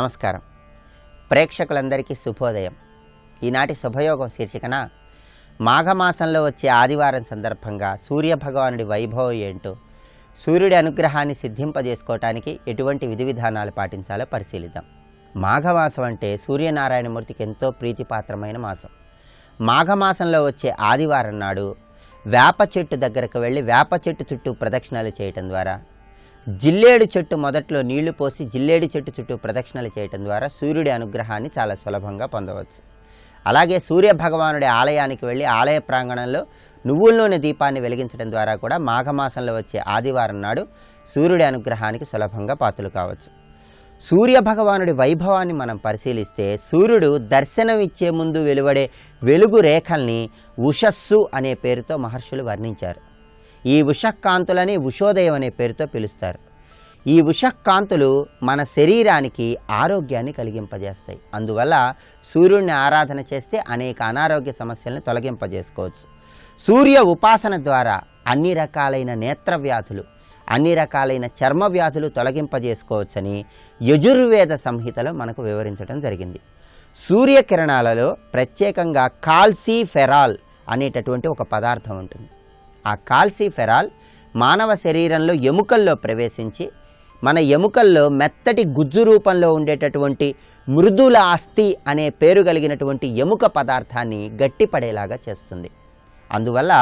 నమస్కారం. ప్రేక్షకులందరికీ శుభోదయం. ఈనాటి శుభయోగం శీర్షికన మాఘమాసంలో వచ్చే ఆదివారం సందర్భంగా సూర్యభగవానుడి వైభవం ఏంటో, సూర్యుడి అనుగ్రహాన్ని సిద్ధింపజేసుకోవటానికి ఎటువంటి విధి విధానాలు పాటించాలో పరిశీలిద్దాం. మాఘమాసం అంటే సూర్యనారాయణమూర్తికి ఎంతో ప్రీతిపాత్రమైన మాసం. మాఘమాసంలో వచ్చే ఆదివారం నాడు వేప చెట్టు దగ్గరకు వెళ్ళి వేప చెట్టు చుట్టూ ప్రదక్షిణలు చేయటం ద్వారా, జిల్లేడు చెట్టు మొదట్లో నీళ్లు పోసి జిల్లేడు చెట్టు చుట్టూ ప్రదక్షిణలు చేయటం ద్వారా సూర్యుడి అనుగ్రహాన్ని చాలా సులభంగా పొందవచ్చు. అలాగే సూర్యభగవానుడి ఆలయానికి వెళ్ళి ఆలయ ప్రాంగణంలో నువ్వుల నూనె దీపాన్ని వెలిగించడం ద్వారా కూడా మాఘమాసంలో వచ్చే ఆదివారం నాడు సూర్యుడి అనుగ్రహానికి సులభంగా పాత్రలు కావచ్చు. సూర్యభగవానుడి వైభవాన్ని మనం పరిశీలిస్తే, సూర్యుడు దర్శనం ఇచ్చే ముందు వెలువడే వెలుగు రేఖల్ని ఉషస్సు అనే పేరుతో మహర్షులు వర్ణించారు. ఈ ఉషఃకాంతులని ఉషోదయం అనే పేరుతో పిలుస్తారు. ఈ ఉషఃకాంతులు మన శరీరానికి ఆరోగ్యాన్ని కలిగింపజేస్తాయి. అందువల్ల సూర్యుడిని ఆరాధన చేస్తే అనేక అనారోగ్య సమస్యలను తొలగింపజేసుకోవచ్చు. సూర్య ఉపాసన ద్వారా అన్ని రకాలైన నేత్ర వ్యాధులు, అన్ని రకాలైన చర్మ వ్యాధులు తొలగింపజేసుకోవచ్చని యజుర్వేద సంహితలో మనకు వివరించడం జరిగింది. సూర్యకిరణాలలో ప్రత్యేకంగా కాల్సిఫెరాల్ అనేటటువంటి ఒక పదార్థం ఉంటుంది. ఆ కాల్సిఫెరాల్ మానవ శరీరంలో ఎముకల్లో ప్రవేశించి మన ఎముకల్లో మెత్తటి గుజ్జు రూపంలో ఉండేటటువంటి మృదుల అస్థి అనే పేరు కలిగినటువంటి ఎముక పదార్థాన్ని గట్టిపడేలాగా చేస్తుంది. అందువల్ల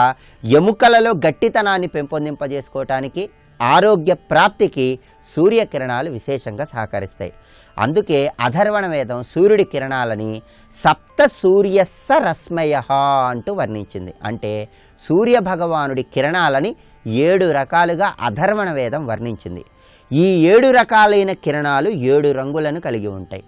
ఎముకలలో గట్టితనాన్ని పెంపొందింపజేసుకోవటానికి, ఆరోగ్య ప్రాప్తికి సూర్యకిరణాలు విశేషంగా సహకరిస్తాయి. అందుకే అథర్వణ వేదం సూర్యుడి కిరణాలని సప్త సూర్యస్స రశ్మయ అంటూ వర్ణించింది. అంటే సూర్యభగవానుడి కిరణాలని 7 రకాలుగా అథర్వణ వేదం వర్ణించింది. ఈ 7 రకాలైన కిరణాలు 7 రంగులను కలిగి ఉంటాయి.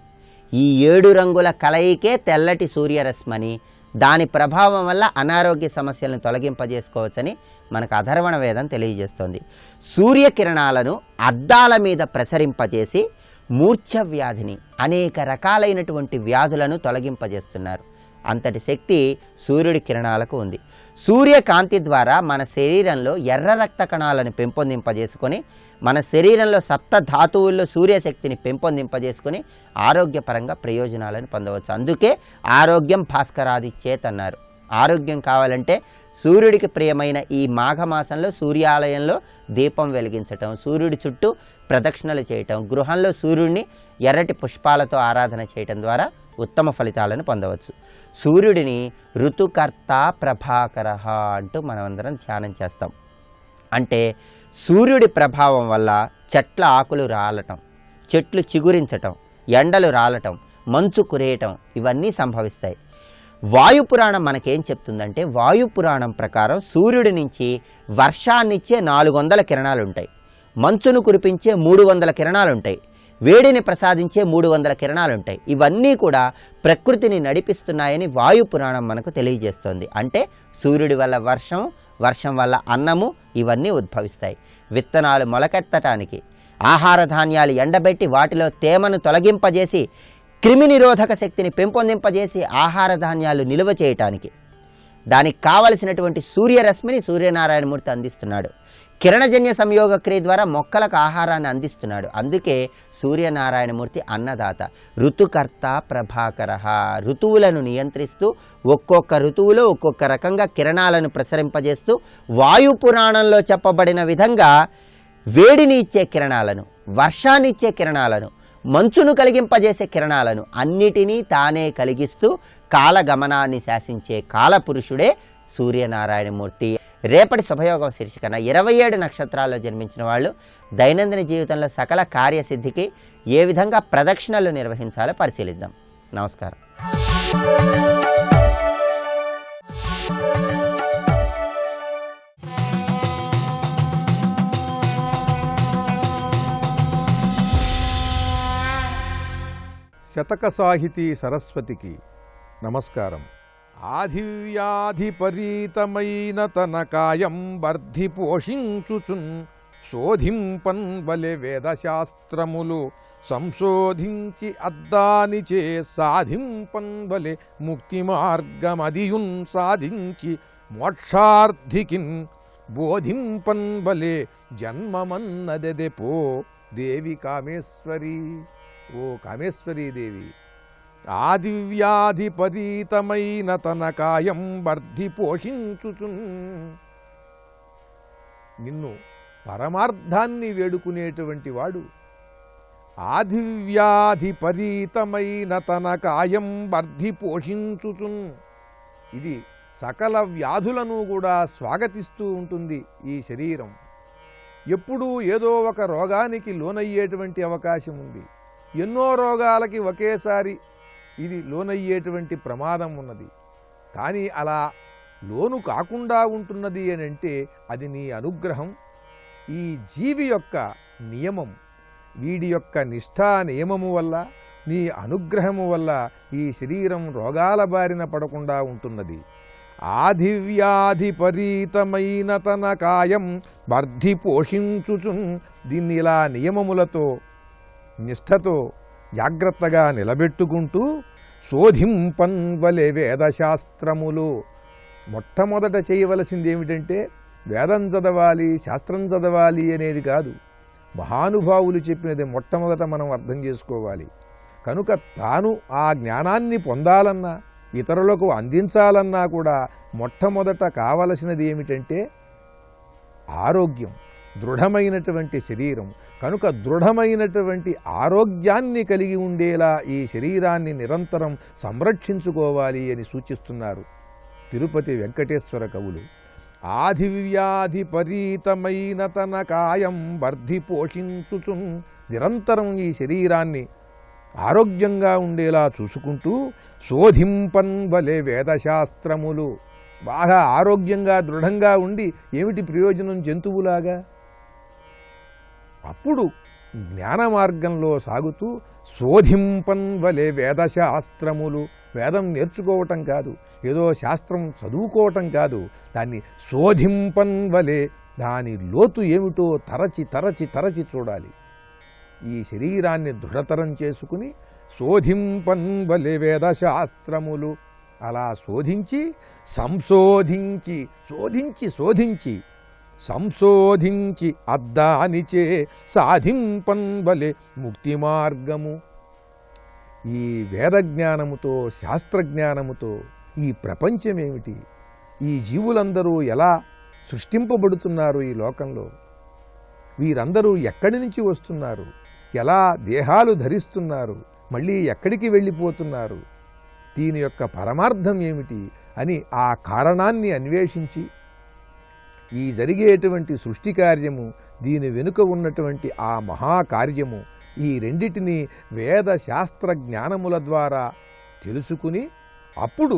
ఈ 7 రంగుల కలయికే తెల్లటి సూర్యరశ్మని, దాని ప్రభావం వల్ల అనారోగ్య సమస్యలను తొలగింపజేసుకోవచ్చని మనకు అథర్వణ వేదం తెలియజేస్తోంది. సూర్యకిరణాలను అద్దాల మీద ప్రసరింపజేసి మూర్ఛ వ్యాధిని, అనేక రకాలైనటువంటి వ్యాధులను తొలగింపజేస్తున్నారు. అంతటి శక్తి సూర్యుడి కిరణాలకు ఉంది. సూర్యకాంతి ద్వారా మన శరీరంలో ఎర్ర రక్త కణాలను పెంపొందింపజేసుకొని, మన శరీరంలో సప్త ధాతువుల్లో సూర్యశక్తిని పెంపొందింపజేసుకొని ఆరోగ్యపరంగా ప్రయోజనాలను పొందవచ్చు. అందుకే ఆరోగ్యం భాస్కరాదిచ్చేత్ అన్నారు. ఆరోగ్యం కావాలంటే సూర్యుడికి ప్రియమైన ఈ మాఘమాసంలో సూర్యాలయంలో దీపం వెలిగించటం, సూర్యుడి చుట్టూ ప్రదక్షిణలు చేయటం, గృహంలో సూర్యుడిని ఎర్రటి పుష్పాలతో ఆరాధన చేయటం ద్వారా ఉత్తమ ఫలితాలను పొందవచ్చు. సూర్యుడిని ఋతుకర్త ప్రభాకర అంటూ మనమందరం ధ్యానం చేస్తాం. అంటే సూర్యుడి ప్రభావం వల్ల చెట్ల ఆకులు రాలటం, చెట్లు చిగురించటం, ఎండలు రాలటం, మంచు కురేయటం ఇవన్నీ సంభవిస్తాయి. వాయుపురాణం మనకేం చెప్తుందంటే, వాయుపురాణం ప్రకారం సూర్యుడి నుంచి వర్షాన్నిచ్చే 400 కిరణాలు ఉంటాయి, మంచును కురిపించే 300 కిరణాలు ఉంటాయి, వేడిని ప్రసాదించే 300 కిరణాలు ఉంటాయి. ఇవన్నీ కూడా ప్రకృతిని నడిపిస్తున్నాయని వాయుపురాణం మనకు తెలియజేస్తోంది. అంటే సూర్యుడి వల్ల వర్షం, వర్షం వల్ల అన్నము ఇవన్నీ ఉద్భవిస్తాయి. విత్తనాలు మొలకెత్తటానికి, ఆహార ధాన్యాలు ఎండబెట్టి వాటిలో తేమను తొలగింపజేసి క్రిమి నిరోధక శక్తిని పెంపొందింపజేసి ఆహార ధాన్యాలు నిల్వ చేయటానికి, దానికి కావలసినటువంటి సూర్యరశ్మిని సూర్యనారాయణమూర్తి అందిస్తున్నాడు. కిరణజన్య సంయోగ క్రియ ద్వారా మొక్కలకు ఆహారాన్ని అందిస్తున్నాడు. అందుకే సూర్యనారాయణమూర్తి అన్నదాత, ఋతుకర్త ప్రభాకర. ఋతువులను నియంత్రిస్తూ ఒక్కొక్క ఋతువులో ఒక్కొక్క రకంగా కిరణాలను ప్రసరింపజేస్తూ వాయుపురాణంలో చెప్పబడిన విధంగా వేడిని ఇచ్చే కిరణాలను, వర్షాన్ని ఇచ్చే కిరణాలను, మంచును కలిగింపజేసే కిరణాలను అన్నిటినీ తానే కలిగిస్తూ కాలగమనాన్ని శాసించే కాలపురుషుడే సూర్యనారాయణమూర్తి. రేపటి శుభయోగం శీర్షికన 27 నక్షత్రాల్లో జన్మించిన వాళ్ళు దైనందిన జీవితంలో సకల కార్యసిద్ధికి ఏ విధంగా ప్రదక్షిణలు నిర్వహించాలో పరిశీలిద్దాం. నమస్కారం. శతక సాహితీ సరస్వతికి నమస్కారం. ఆధివ్యాధిపరీతమైన తన కాయం వర్ధి పోషించుచున్ శోధింపన్ బలె వేదశాస్త్రములు సంశోధించి అద్దానిచే సాధింపన్ బలె ముక్తి మార్గమదియున్ సాధించి మోక్షార్థికిన్ బోధింపన్ బలే జన్మమన్నదెదెపో దేవి కామేశ్వరి. ఓ కామేశ్వరీదేవి, ఆదివ్యాధిపరీతమైన తన కాయం వర్ధి పోషించుచున్. నిన్ను పరమార్థాన్ని వేడుకునేటువంటి వాడు ఆదివ్యాధిపరీతమైన తన కాయం వర్ధి పోషించుచున్. ఇది సకల వ్యాధులను కూడా స్వాగతిస్తూ ఉంటుంది ఈ శరీరం. ఎప్పుడూ ఏదో ఒక రోగానికి లోనయ్యేటువంటి అవకాశం ఉంది. ఎన్నో రోగాలకి ఒకేసారి ఇది లోనయ్యేటువంటి ప్రమాదం ఉన్నది. కానీ అలా లోను కాకుండా ఉంటున్నది అని అంటే అది నీ అనుగ్రహం. ఈ జీవి యొక్క నియమం, వీడి యొక్క నిష్ఠా నియమము వల్ల, నీ అనుగ్రహము వల్ల ఈ శరీరం రోగాల బారిన పడకుండా ఉంటున్నది. ఆదివ్యాధిపరీతమైన తన కాయం వర్ధి పోషించుచున్. దీన్ని ఇలా నియమములతో నిష్ఠతో జాగ్రత్తగా నిలబెట్టుకుంటూ శోధింపన్వలే వేదశాస్త్రములు. మొట్టమొదట చేయవలసింది ఏమిటంటే వేదం చదవాలి, శాస్త్రం చదవాలి అనేది కాదు. మహానుభావులు చెప్పినది మొట్టమొదట మనం అర్థం చేసుకోవాలి. కనుక తాను ఆ జ్ఞానాన్ని పొందాలన్నా, ఇతరులకు అందించాలన్నా కూడా మొట్టమొదట కావలసినది ఏమిటంటే ఆరోగ్యం, దృఢమైనటువంటి శరీరం. కనుక దృఢమైనటువంటి ఆరోగ్యాన్ని కలిగి ఉండేలా ఈ శరీరాన్ని నిరంతరం సంరక్షించుకోవాలి అని సూచిస్తున్నారు తిరుపతి వెంకటేశ్వర కవులు. ఆదివ్యాధిపరీతమైన తన కాయం వర్ధి పోషించుచున్. నిరంతరం ఈ శరీరాన్ని ఆరోగ్యంగా ఉండేలా చూసుకుంటూ శోధింపన్వలే వేదశాస్త్రములు. బాగా ఆరోగ్యంగా దృఢంగా ఉండి ఏమిటి ప్రయోజనం జంతువులాగా? అప్పుడు జ్ఞాన మార్గంలో సాగుతూ శోధింపన్వలే వేదశాస్త్రములు. వేదం నేర్చుకోవటం కాదు, ఏదో శాస్త్రం చదువుకోవటం కాదు, దాన్ని శోధింపన్వలే, దాని లోతు ఏమిటో తరచి తరచి తరచి చూడాలి. ఈ శరీరాన్ని దృఢతరం చేసుకుని శోధింపన్వలే వేదశాస్త్రములు. అలా శోధించి సంశోధించి శోధించి శోధించి సంశోధించి అద్దానిచే సాధింపన్వలే ముక్తి మార్గము. ఈ వేదజ్ఞానముతో శాస్త్రజ్ఞానముతో ఈ ప్రపంచమేమిటి, ఈ జీవులందరూ ఎలా సృష్టింపబడుతున్నారు ఈ లోకంలో, వీరందరూ ఎక్కడి నుంచి వస్తున్నారు, ఎలా దేహాలు ధరిస్తున్నారు, మళ్ళీ ఎక్కడికి వెళ్ళిపోతున్నారు, దీని యొక్క పరమార్థం ఏమిటి అని ఆ కారణాన్ని అన్వేషించి ఈ జరిగేటువంటి సృష్టి కార్యము, దీని వెనుక ఉన్నటువంటి ఆ మహాకార్యము, ఈ రెండిటిని వేద శాస్త్ర జ్ఞానముల ద్వారా తెలుసుకుని అప్పుడు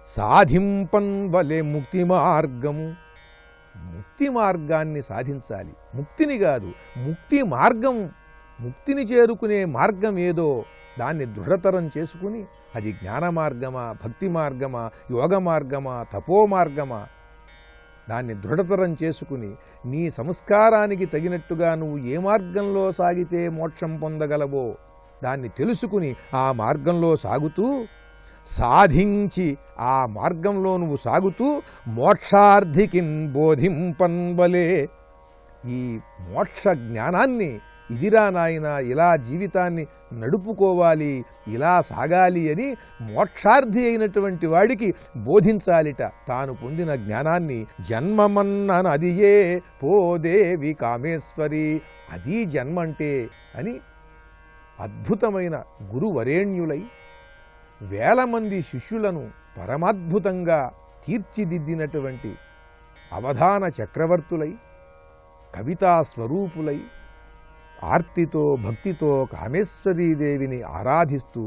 సాధింపన్వలే ముక్తి మార్గము. ముక్తి మార్గాన్ని సాధించాలి, ముక్తిని కాదు, ముక్తి మార్గం. ముక్తిని చేరుకునే మార్గం ఏదో దాన్ని దృఢతరం చేసుకుని అది జ్ఞాన మార్గమా, భక్తి మార్గమా, యోగ మార్గమా, తపో మార్గమా, దాన్ని దృఢతరం చేసుకుని నీ సంస్కారానికి తగినట్టుగా నువ్వు ఏ మార్గంలో సాగితే మోక్షం పొందగలవో దాన్ని తెలుసుకుని ఆ మార్గంలో సాగుతూ సాధించి ఆ మార్గంలో నువ్వు సాగుతూ మోక్షార్థికిన్ బోధింపన్వలే. ఈ మోక్ష జ్ఞానాన్ని ఇదిరా నాయన, ఇలా జీవితాన్ని నడుపుకోవాలి, ఇలా సాగాలి అని మోక్షార్థి అయినటువంటి వాడికి బోధించాలిట తాను పొందిన జ్ఞానాన్ని. జన్మమన్ననదియే పోదేవి కామేశ్వరి, అది జన్మంటే అని అద్భుతమైన గురువరేణ్యులై వేల మంది శిష్యులను పరమాద్భుతంగా తీర్చిదిద్దినటువంటి అవధాన చక్రవర్తులై, కవితా స్వరూపులై, ఆర్తితో భక్తితో కామేశ్వరీదేవిని ఆరాధిస్తూ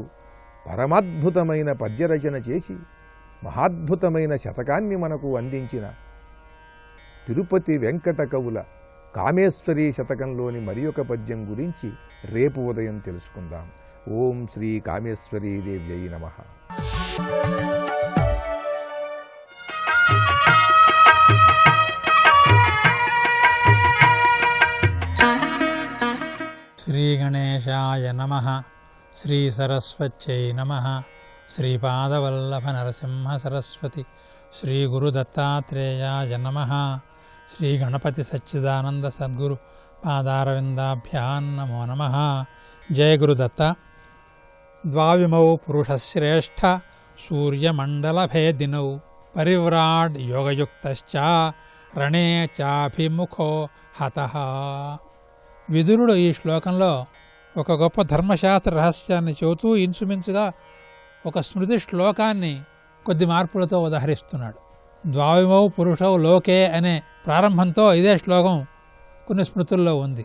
పరమాద్భుతమైన పద్యరచన చేసి మహాద్భుతమైన శతకాన్ని మనకు అందించిన తిరుపతి వెంకట కవుల కామేశ్వరీ శతకంలోని మరి ఒక పద్యం గురించి రేపు ఉదయం తెలుసుకుందాం. ఓం శ్రీ కామేశ్వరీదేవ్యై నమః. శ్రీ గణేశాయ నమః. శ్రీ సరస్వత్యై నమః. శ్రీపాదవల్లభ నరసింహ సరస్వతి శ్రీ గురు దత్తాత్రేయాయ నమః. శ్రీ గణపతి సచ్చిదానంద సద్గురు పాదారవిందాభ్యాం నమో నమః. జయ గురుదత్త. ద్వావిమౌ పురుషశ్రేష్ఠ సూర్యమండలభేదినౌ పరివ్రాడ్ యోగయుక్తశ్చ రణే చాభిముఖో హతః. విదురుడు ఈ శ్లోకంలో ఒక గొప్ప ధర్మశాస్త్ర రహస్యాన్ని చెబుతూ ఇంచుమించుగా ఒక స్మృతి శ్లోకాన్ని కొద్ది మార్పులతో ఉదహరిస్తున్నాడు. ద్వావిమౌ పురుషౌ లోకే అనే ప్రారంభంతో ఇదే శ్లోకం కొన్ని స్మృతుల్లో ఉంది.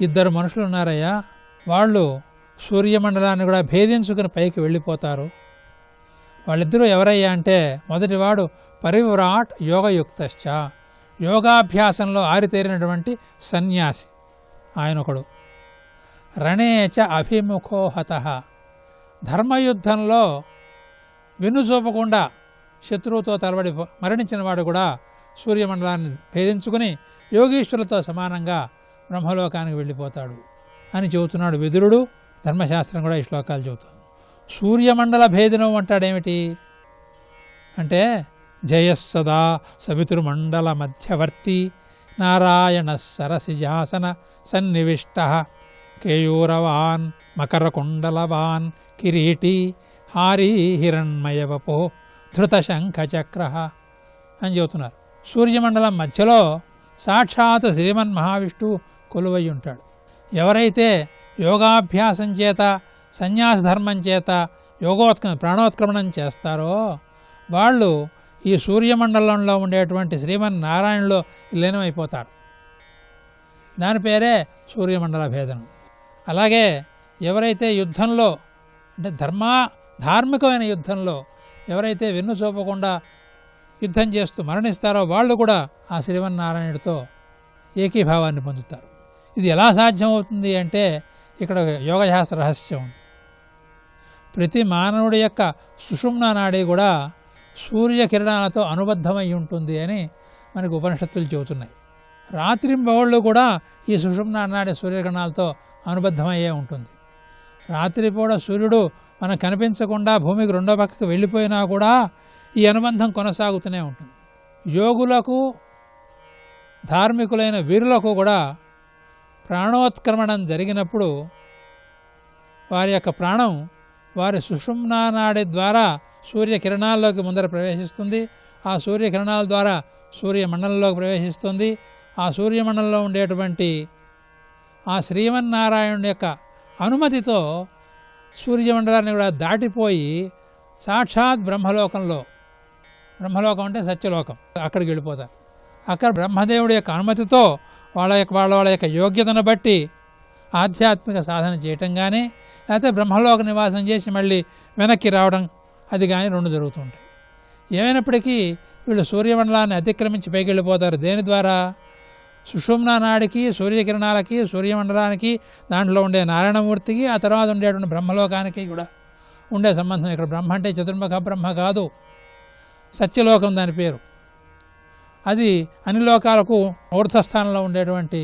ఇద్దరు మనుషులు ఉన్నారయ్యా, వాళ్ళు సూర్యమండలాన్ని కూడా భేదించుకుని పైకి వెళ్ళిపోతారు. వాళ్ళిద్దరూ ఎవరయ్యా అంటే, మొదటివాడు పరివ్రాట్ యోగయుక్తశ్చ, యోగాభ్యాసంలో ఆరితేరినటువంటి సన్యాసి ఆయనొకడు. రణేచ అభిముఖో హతః, ధర్మయుద్ధంలో వెన్నుచూపకుండా శత్రువుతో తలబడి మరణించిన వాడు కూడా సూర్యమండలాన్ని భేదించుకుని యోగీశ్వరులతో సమానంగా బ్రహ్మలోకానికి వెళ్ళిపోతాడు అని చెబుతున్నాడు విదురుడు. ధర్మశాస్త్రం కూడా ఈ శ్లోకాలు చెబుతాడు. సూర్యమండల భేదనం అంటాడేమిటి అంటే, జయస్సదా సవితుర్మండల మధ్యవర్తి నారాయణ సరసిజాసన సన్నివిష్ట కేయూరవాన్ మకరకుండలవాన్ కిరీటి హారీ హిరణ్మయవపో ధృతశంఖచక్ర అని చెబుతున్నారు. సూర్యమండలం మధ్యలో సాక్షాత్ శ్రీమన్ మహావిష్ణువు కొలువై ఉంటాడు. ఎవరైతే యోగాభ్యాసం చేత సన్యాస ధర్మం చేత ప్రాణోత్క్రమణం చేస్తారో వాళ్ళు ఈ సూర్యమండలంలో ఉండేటువంటి శ్రీమన్నారాయణలో లీనమైపోతారు. దాని పేరే సూర్యమండల భేదనం. అలాగే ఎవరైతే యుద్ధంలో అంటే ధార్మికమైన యుద్ధంలో ఎవరైతే వెన్ను చూపకుండా యుద్ధం చేస్తూ మరణిస్తారో వాళ్ళు కూడా ఆ శ్రీమన్నారాయణుడితో ఏకీభావాన్ని పొందుతారు. ఇది ఎలా సాధ్యమవుతుంది అంటే, ఇక్కడ యోగశాస్త్ర రహస్యం ఉంది. ప్రతి మానవుడి యొక్క సుషుమ్నా నాడి కూడా సూర్యకిరణాలతో అనుబద్ధమై ఉంటుంది అని మనకు ఉపనిషత్తులు చెబుతున్నాయి. రాత్రింబవళ్ళు కూడా ఈ సుషుమ్నా నాడి సూర్యకిరణాలతో అనుబద్ధమయ్యే ఉంటుంది. రాత్రిపూట సూర్యుడు మనకు కనిపించకుండా భూమికి రెండో పక్కకి వెళ్ళిపోయినా కూడా ఈ అనుబంధం కొనసాగుతూనే ఉంటుంది. యోగులకు ధార్మికులైన వీరులకు కూడా ప్రాణోత్క్రమణం జరిగినప్పుడు వారి యొక్క ప్రాణం వారి సుషుమ్నా నాడి ద్వారా సూర్యకిరణాల్లోకి ముందర ప్రవేశిస్తుంది. ఆ సూర్యకిరణాల ద్వారా సూర్యమండలంలోకి ప్రవేశిస్తుంది. ఆ సూర్యమండలంలో ఉండేటువంటి ఆ శ్రీమన్నారాయణుని యొక్క అనుమతితో సూర్యమండలాన్ని కూడా దాటిపోయి సాక్షాత్ బ్రహ్మలోకం అంటే సత్యలోకం, అక్కడికి వెళ్ళిపోతారు. అక్కడ బ్రహ్మదేవుడి యొక్క అనుమతితో వాళ్ళ యొక్క యోగ్యతను బట్టి ఆధ్యాత్మిక సాధన చేయటం కానీ, లేకపోతే బ్రహ్మలోక నివాసం చేసి మళ్ళీ వెనక్కి రావడం, అది కానీ రెండు జరుగుతుంటాయి. ఏమైనప్పటికీ వీళ్ళు సూర్యమండలాన్ని అతిక్రమించి పైకి వెళ్ళిపోతారు. దేని ద్వారా? సుషుమ్నా నాడికి, సూర్యకిరణాలకి, సూర్యమండలానికి, దాంట్లో ఉండే నారాయణమూర్తికి, ఆ తర్వాత ఉండేటువంటి బ్రహ్మలోకానికి కూడా ఉండే సంబంధం. ఇక్కడ బ్రహ్మ అంటే చతుర్ముఖ బ్రహ్మ కాదు, సత్యలోకం దాని పేరు. అది అన్ని లోకాలకు ఊర్ధ్వస్థానంలో ఉండేటువంటి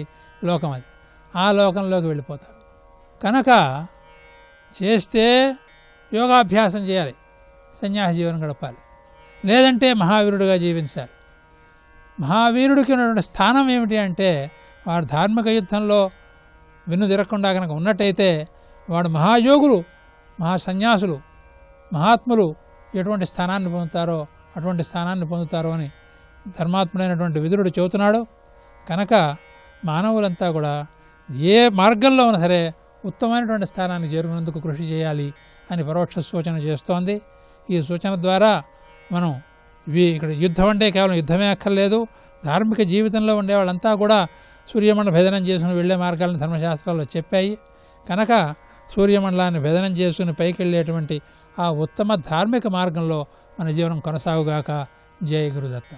లోకం. అది ఆ లోకంలోకి వెళ్ళిపోతారు. కనుక చేస్తే యోగాభ్యాసం చేయాలి, సన్యాస జీవనం గడపాలి, లేదంటే మహావీరుడిగా జీవించాలి. మహావీరుడికి ఉన్నటువంటి స్థానం ఏమిటి అంటే, వాడు ధార్మిక యుద్ధంలో వెన్ను తిరగకుండా కనుక ఉన్నట్టయితే వాడు మహాయోగులు, మహాసన్యాసులు, మహాత్ములు ఎటువంటి స్థానాన్ని పొందుతారో అటువంటి స్థానాన్ని పొందుతారో అని ధర్మాత్ముడైనటువంటి విదురుడు చెబుతున్నాడు. కనుక మానవులంతా కూడా ఏ మార్గంలో ఉన్నా సరే ఉత్తమమైనటువంటి స్థానాన్ని చేరుకునేందుకు కృషి చేయాలి అని పరోక్ష సూచన చేస్తోంది. ఈ సూచన ద్వారా మనం ఇక్కడ యుద్ధం అంటే కేవలం యుద్ధమే అక్కర్లేదు, ధార్మిక జీవితంలో ఉండే వాళ్ళంతా కూడా సూర్యమండల భేదనం చేసుకుని వెళ్ళే మార్గాలను ధర్మశాస్త్రాల్లో చెప్పాయి. కనుక సూర్యమండలాన్ని భేదనం చేసుకుని పైకి వెళ్ళేటువంటి ఆ ఉత్తమ ధార్మిక మార్గంలో మన జీవనం కొనసాగుగాక. జయ గురుదత్త.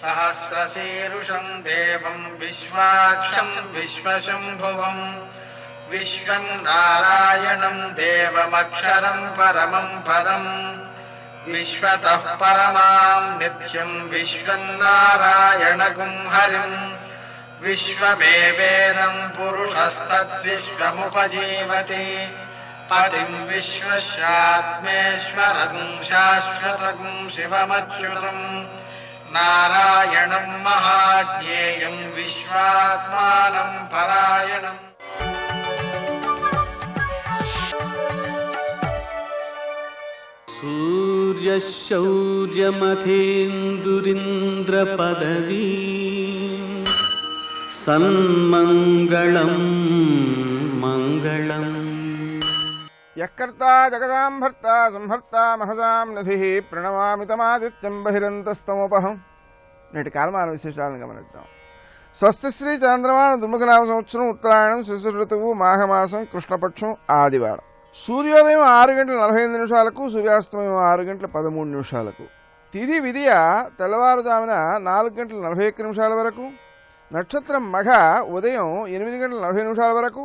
సహస్రశీరుషం దేవం విశ్వాక్షం విశ్వశంభువం విశ్వం నారాయణం దేవమక్షరం పరమం పదం విశ్వతః పరమాం నిత్యం విశ్వం నారాయణగుం హరిం విశ్వమేవేదం పురుషస్తద్విశ్వముపజీవతి पतिं विश्वस्यात्मेश्वरं शाश्वतं शिवमच्युतं नारायणं महाज्ञेयं विश्वात्मानं परायणम्। सूर्यशौर्यमथेन्दुरिन्द्रपदवी सन्मङ्गलं मङ्गलम्। యకర్తా జగదాం భర్తా సంహర్తా మహసాం నధిః ప్రణమామి తమాదిత్యం బహిరంతస్తమోపహం. నేటి కాలమాన విశేషాలను గమనిద్దాం. స్వస్తి శ్రీ చంద్రమాన దుర్ముఖనామ సంవత్సరం ఉత్తరాయణం శిశు ఋతువు మాఘమాసం కృష్ణపక్షం ఆదివారం. సూర్యోదయం 6:45 సూర్యాస్తమయం 6:13 తిథి విధియ తెల్లవారుజామున 4:41 వరకు, నక్షత్రం మఘ ఉదయం 8:40 వరకు,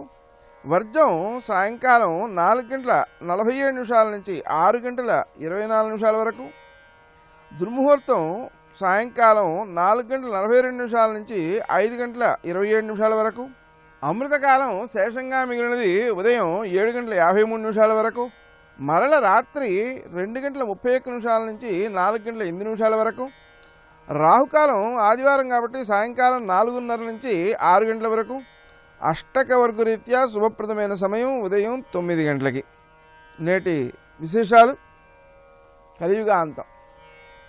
వర్జం సాయంకాలం 4:47 నుంచి 6:24 వరకు, దుర్ముహూర్తం సాయంకాలం 4:42 నుంచి 5:27 వరకు, అమృతకాలం శేషంగా మిగిలినది ఉదయం 7:53 వరకు, మరల రాత్రి 2:31 నుంచి 4:08 వరకు, రాహుకాలం ఆదివారం కాబట్టి సాయంకాలం 4:30 నుంచి 6 గంటల వరకు, అష్టక వర్గ రీత్యా శుభప్రదమైన సమయం ఉదయం 9 గంటలకి. నేటి విశేషాలు: కలియుగాంతం,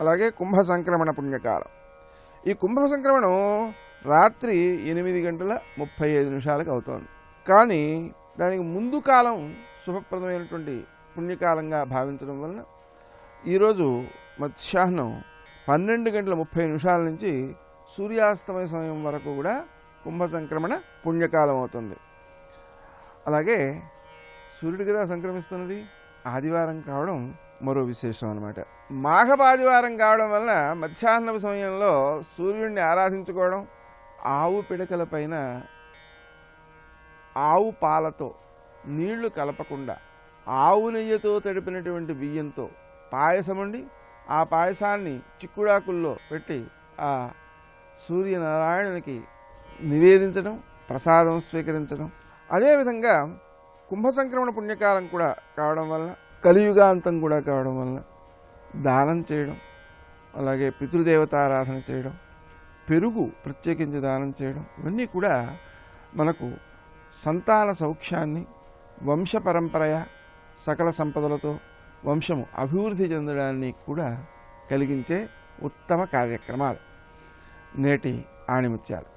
అలాగే కుంభ సంక్రమణ పుణ్యకాలం. ఈ కుంభ సంక్రమణం రాత్రి 8:35 అవుతోంది. కానీ దానికి ముందు కాలం శుభప్రదమైనటువంటి పుణ్యకాలంగా భావించడం వలన ఈరోజు మధ్యాహ్నం 12:30 నుంచి సూర్యాస్తమయ సమయం వరకు కూడా కుంభ సంక్రమణ పుణ్యకాలం అవుతుంది. అలాగే సూర్యుడి కదా సంక్రమిస్తున్నది, ఆదివారం కావడం మరో విశేషం అన్నమాట. మాఘపాదివారం కావడం వలన మధ్యాహ్నపు సమయంలో సూర్యుడిని ఆరాధించుకోవడం, ఆవు పిడకల పైన ఆవు పాలతో నీళ్లు కలపకుండా ఆవు నెయ్యితో తడిపినటువంటి బియ్యంతో పాయసం వండి ఆ పాయసాన్ని చిక్కుడాకుల్లో పెట్టి ఆ సూర్యనారాయణునికి నివేదించడం, ప్రసాదం స్వీకరించడం. అదేవిధంగా కుంభ సంక్రమణ పుణ్యకాలం కూడా కావడం వలన, కలియుగాంతం కూడా కావడం వలన దానం చేయడం, అలాగే పితృదేవతారాధన చేయడం, పెరుగు ప్రత్యేకించి దానం చేయడం, ఇవన్నీ కూడా మనకు సంతాన సౌఖ్యాన్ని, వంశ పరంపరయ సకల సంపదలతో వంశము అభివృద్ధి చెందడాన్ని కూడా కలిగించే ఉత్తమ కార్యక్రమాలు. నేటి ఆణిముత్యాలు.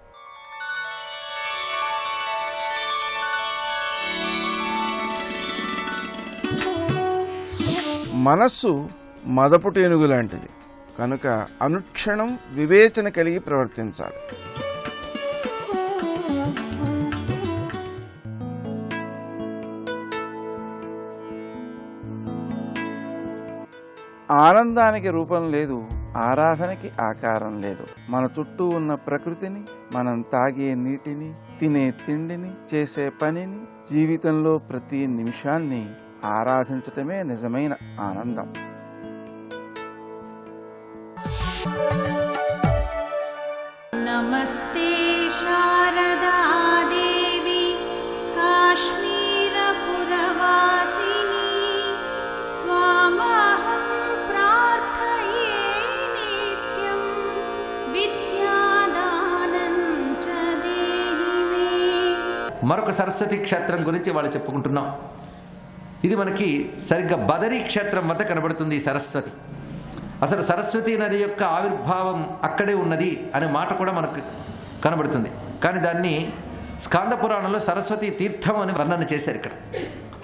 మనస్సు మదపుటి ఏనుగు లాంటిది కనుక అనుక్షణం వివేచన కలిగి ప్రవర్తించాలి. ఆనందానికి రూపం లేదు, ఆరాధనకి ఆకారం లేదు. మన చుట్టూ ఉన్న ప్రకృతిని, మనం తాగే నీటిని, తినే తిండిని, చేసే పనిని, జీవితంలో ప్రతి నిమిషాన్ని ఆరాధించటమే నిజమైన ఆనందం. నమస్తే శారదా దేవి కాశ్మీరపురవాసిని త్వామహం ప్రార్థయే నిత్యం విద్యాదానం చ దేహి మే. మరొక సరస్వతి క్షేత్రం గురించి వాళ్ళు చెప్పుకుంటున్నాం. ఇది మనకి సరిగ్గా బదరీ క్షేత్రం వద్ద కనబడుతుంది ఈ సరస్వతి. అసలు సరస్వతి నది యొక్క ఆవిర్భావం అక్కడే ఉన్నది అనే మాట కూడా మనకు కనబడుతుంది. కానీ దాన్ని స్కాంద పురాణంలో సరస్వతి తీర్థం అని వర్ణన చేశారు. ఇక్కడ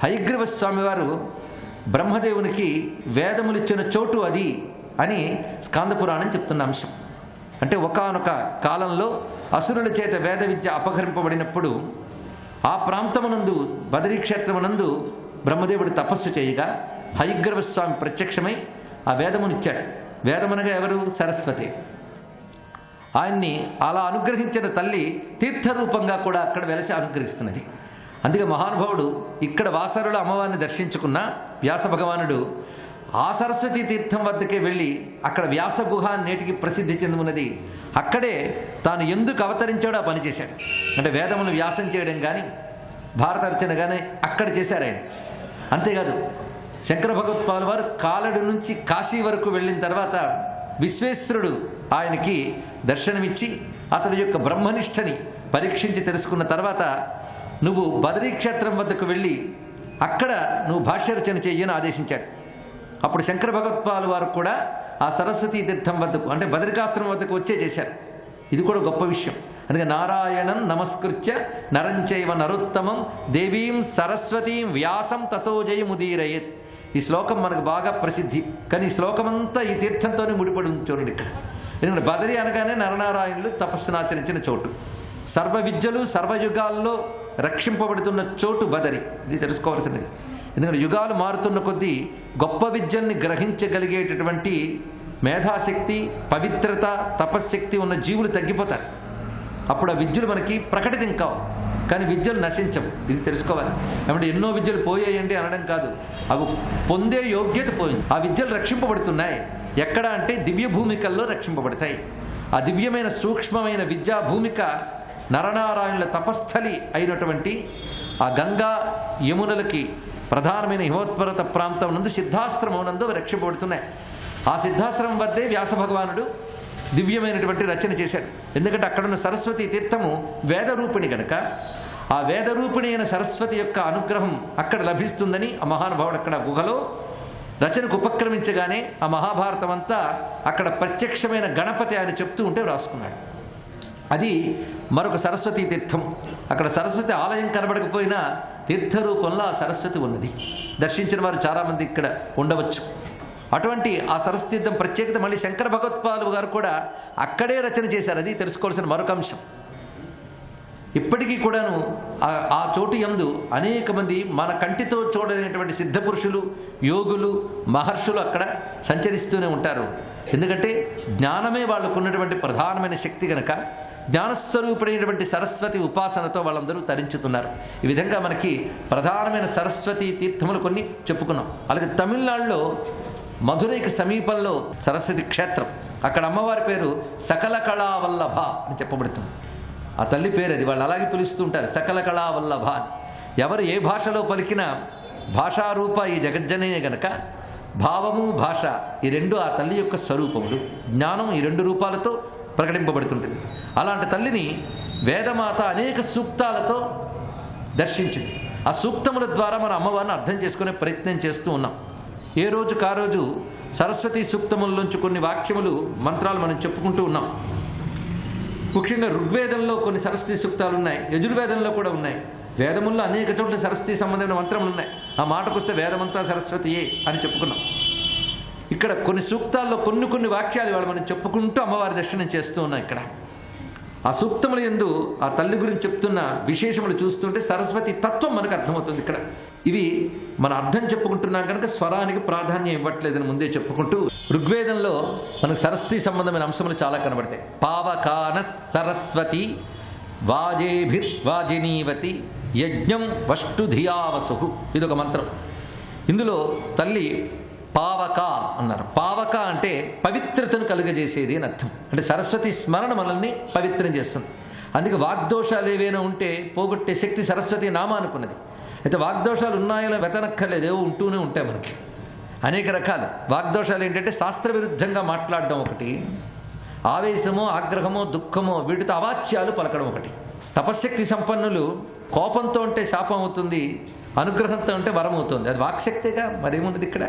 హయగ్రీవ స్వామి వారు బ్రహ్మదేవునికి వేదములు ఇచ్చిన చోటు అది అని స్కాంద పురాణం చెప్తున్న అంశం. అంటే ఒకానొక కాలంలో అసురుల చేత వేద విద్య అపహరింపబడినప్పుడు ఆ ప్రాంతమునందు బదరీ క్షేత్రమునందు బ్రహ్మదేవుడు తపస్సు చేయగా హయగ్రీవ స్వామి ప్రత్యక్షమై ఆ వేదమునిచ్చాడు. వేదమునగా ఎవరు? సరస్వతి. ఆయన్ని అలా అనుగ్రహించిన తల్లి తీర్థరూపంగా కూడా అక్కడ వెలసి అనుగ్రహిస్తున్నది. అందుకే మహానుభావుడు ఇక్కడ వాసరుల అమ్మవారిని దర్శించుకున్న వ్యాస భగవానుడు ఆ సరస్వతి తీర్థం వద్దకే వెళ్ళి అక్కడ వ్యాస గుహ నేటికి ప్రసిద్ధి చెంది ఉన్నది. అక్కడే తాను ఎందుకు అవతరించాడో ఆ పని చేశాడు. అంటే వేదమును వ్యాసం చేయడం కానీ భారత రచన కానీ అక్కడ చేశారు ఆయన. అంతేకాదు శంకర భగవత్పాదుల వారు కాలడి నుంచి కాశీ వరకు వెళ్ళిన తర్వాత విశ్వేశ్వరుడు ఆయనకి దర్శనమిచ్చి అతని యొక్క బ్రహ్మనిష్టని పరీక్షించి తెలుసుకున్న తర్వాత నువ్వు బదరీ క్షేత్రం వద్దకు వెళ్ళి అక్కడ నువ్వు భాష్యరచన చెయ్యని ఆదేశించాడు. అప్పుడు శంకర భగవత్పాదుల వారు కూడా ఆ సరస్వతీ తీర్థం వద్దకు అంటే బదరికాశ్రమం వద్దకు వచ్చే చేశారు. ఇది కూడా గొప్ప విషయం. అందుకే నారాయణం నమస్కృత్య నరంచైవ నరోత్తమం దేవీం సరస్వతీం వ్యాసం తతో జయముదీరయేత్. ఈ శ్లోకం మనకు బాగా ప్రసిద్ధి. కానీ ఈ శ్లోకమంతా ఈ తీర్థంతోనే ముడిపడి ఉంది చూడండి ఇక్కడ. ఎందుకంటే బదరి అనగానే నరనారాయణులు తపస్సునాచరించిన చోటు, సర్వ విద్యలు సర్వయుగాల్లో రక్షింపబడుతున్న చోటు బదరి. ఇది తెలుసుకోవాల్సినది. ఎందుకంటే యుగాలు మారుతున్న కొద్దీ గొప్ప విద్యల్ని గ్రహించగలిగేటటువంటి మేధాశక్తి, పవిత్రత, తపశ్శక్తి ఉన్న జీవులు తగ్గిపోతారు. అప్పుడు ఆ విద్యలు మనకి ప్రకటితం కావు, కానీ విద్యలు నశించవు. ఇది తెలుసుకోవాలి. ఏమంటే ఎన్నో విద్యలు పోయాయండి అనడం కాదు, అవి పొందే యోగ్యత పోయింది. ఆ విద్యలు రక్షింపబడుతున్నాయి. ఎక్కడ అంటే దివ్య భూమికల్లో రక్షింపబడతాయి. ఆ దివ్యమైన సూక్ష్మమైన విద్యా భూమిక నరనారాయణుల తపస్థలి అయినటువంటి ఆ గంగా యమునలకి ప్రధానమైన హిమోత్పర్వత ప్రాంతం నందు సిద్ధాశ్రమం నందు రక్షింపబడుతున్నాయి. ఆ సిద్ధాశ్రమం వద్దే వ్యాస భగవానుడు దివ్యమైనటువంటి రచన చేశాడు. ఎందుకంటే అక్కడున్న సరస్వతి తీర్థము వేదరూపిణి కనుక ఆ వేదరూపిణి అయిన సరస్వతి యొక్క అనుగ్రహం అక్కడ లభిస్తుందని ఆ మహానుభావుడు అక్కడ గుహలో రచనకు ఉపక్రమించగానే ఆ మహాభారతం అంతా అక్కడ ప్రత్యక్షమైన గణపతి ఆయన చెప్తూ ఉంటే వ్రాసుకున్నాడు. అది మరొక సరస్వతీ తీర్థం. అక్కడ సరస్వతి ఆలయం కనబడకపోయినా తీర్థరూపంలో ఆ సరస్వతి ఉన్నది. దర్శించిన వారు చాలామంది ఇక్కడ ఉండవచ్చు. అటువంటి ఆ సరస్వతి తీర్థం ప్రత్యేకత మళ్ళీ శంకర భగవత్పాదులు గారు కూడా అక్కడే రచన చేశారు. అది తెలుసుకోవాల్సిన మరొక అంశం. ఇప్పటికీ కూడాను ఆ చోటు యందు అనేక మంది మన కంటితో చూడలేనటువంటి సిద్ధపురుషులు, యోగులు, మహర్షులు అక్కడ సంచరిస్తూనే ఉంటారు. ఎందుకంటే జ్ఞానమే వాళ్ళకు ఉన్నటువంటి ప్రధానమైన శక్తి కనుక జ్ఞానస్వరూపుడైనటువంటి సరస్వతి ఉపాసనతో వాళ్ళందరూ తరించుతున్నారు. ఈ విధంగా మనకి ప్రధానమైన సరస్వతి తీర్థములు కొన్ని చెప్పుకున్నాం. అలాగే తమిళనాడులో మధురైకి సమీపంలో సరస్వతి క్షేత్రం, అక్కడ అమ్మవారి పేరు సకల కళావల్లభ అని చెప్పబడుతుంది. ఆ తల్లి పేరు అది, వాళ్ళు అలాగే పిలుస్తుంటారు సకల కళావల్లభ అని. ఎవరు ఏ భాషలో పలికినా భాషారూప ఈ జగజ్జననే గనక భావము భాష ఈ రెండు ఆ తల్లి యొక్క స్వరూపములు. జ్ఞానం ఈ రెండు రూపాలతో ప్రకటింపబడుతుంటుంది. అలాంటి తల్లిని వేదమాత అనేక సూక్తాలతో దర్శించింది. ఆ సూక్తముల ద్వారా మన అమ్మవారిని అర్థం చేసుకునే ప్రయత్నం చేస్తూ ఉన్నాం. ఏ రోజుకు ఆ రోజు సరస్వతి సూక్తముల్లోంచి కొన్ని వాక్యములు, మంత్రాలు మనం చెప్పుకుంటూ ఉన్నాం. ముఖ్యంగా ఋగ్వేదంలో కొన్ని సరస్వతి సూక్తాలు ఉన్నాయి, యజుర్వేదంలో కూడా ఉన్నాయి. వేదముల్లో అనేక చోట్ల సరస్వతి సంబంధమైన మంత్రములు ఉన్నాయి. ఆ మాటకు వస్తే వేదమంతా సరస్వతియే అని చెప్పుకున్నాం. ఇక్కడ కొన్ని సూక్తాల్లో కొన్ని వాక్యాలు వాళ్ళు మనం చెప్పుకుంటూ అమ్మవారి దర్శనం చేస్తూ ఉన్నాం. ఇక్కడ ఆ సూక్తముల యందు ఆ తల్లి గురించి చెప్తున్న విశేషములు చూస్తుంటే సరస్వతి తత్వం మనకు అర్థమవుతుంది. ఇక్కడ ఇవి మన అర్థం చెప్పుకుంటున్నాం కనుక స్వరానికి ప్రాధాన్యం ఇవ్వట్లేదని ముందే చెప్పుకుంటూ, ఋగ్వేదంలో మనకు సరస్వతి సంబంధమైన అంశములు చాలా కనబడతాయి. పావకాన సరస్వతి వాజేభిర్వాజినీవతి యజ్ఞం వష్టుధియావసు, ఇదొక మంత్రం. ఇందులో తల్లి పావక అన్నారు. పావక అంటే పవిత్రతను కలుగజేసేది అని అర్థం. అంటే సరస్వతి స్మరణ మనల్ని పవిత్రం చేస్తుంది. అందుకే వాగ్దోషాలు ఏవైనా ఉంటే పోగొట్టే శక్తి సరస్వతి నామానుకున్నది. అయితే వాగ్దోషాలు ఉన్నాయో వెతనక్కర్లేదు, ఏవో ఉంటూనే ఉంటాయి మనకి అనేక రకాలు. వాగ్దోషాలు ఏంటంటే శాస్త్ర విరుద్ధంగా మాట్లాడడం ఒకటి, ఆవేశమో ఆగ్రహమో దుఃఖమో వీటితో అవాచ్యాలు పలకడం ఒకటి. తపశ్శక్తి సంపన్నులు కోపంతో ఉంటే శాపం అవుతుంది, అనుగ్రహంతో ఉంటే వరం అవుతుంది. అది వాక్శక్తిగా మరేమున్నది ఇక్కడ.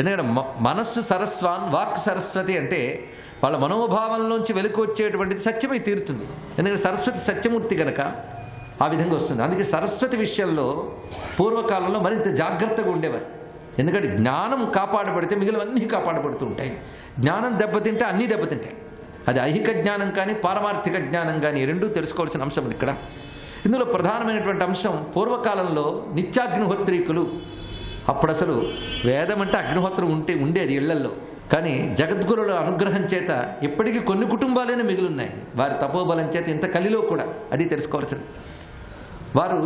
ఎందుకంటే మనస్సు సరస్వాన్ వాక్ సరస్వతి అంటే వాళ్ళ మనోభావంలోంచి వెలుకు వచ్చేటువంటిది సత్యమై తీరుతుంది. ఎందుకంటే సరస్వతి సత్యమూర్తి కనుక ఆ విధంగా వస్తుంది. అందుకే సరస్వతి విషయంలో పూర్వకాలంలో మరింత జాగ్రత్తగా ఉండేవారు. ఎందుకంటే జ్ఞానం కాపాడబడితే మిగిలినవన్నీ కాపాడబడుతూ ఉంటాయి. జ్ఞానం దెబ్బతింటే అన్నీ దెబ్బతింటాయి. అది ఐహిక జ్ఞానం కానీ పారమార్థిక జ్ఞానం కానీ రెండూ తెలుసుకోవాల్సిన అంశం ఇక్కడ. ఇందులో ప్రధానమైనటువంటి అంశం పూర్వకాలంలో నిత్యాగ్నిహోత్రీకులు. అప్పుడు అసలు వేదం అంటే అగ్నిహోత్రం ఉండేది ఇళ్లల్లో. కానీ జగద్గురుల అనుగ్రహం చేత ఇప్పటికీ కొన్ని కుటుంబాలైనా మిగిలిన్నాయి వారి తపోబలం చేత, ఇంత కలిలో కూడా. అది తెలుసుకోవాల్సింది. వారు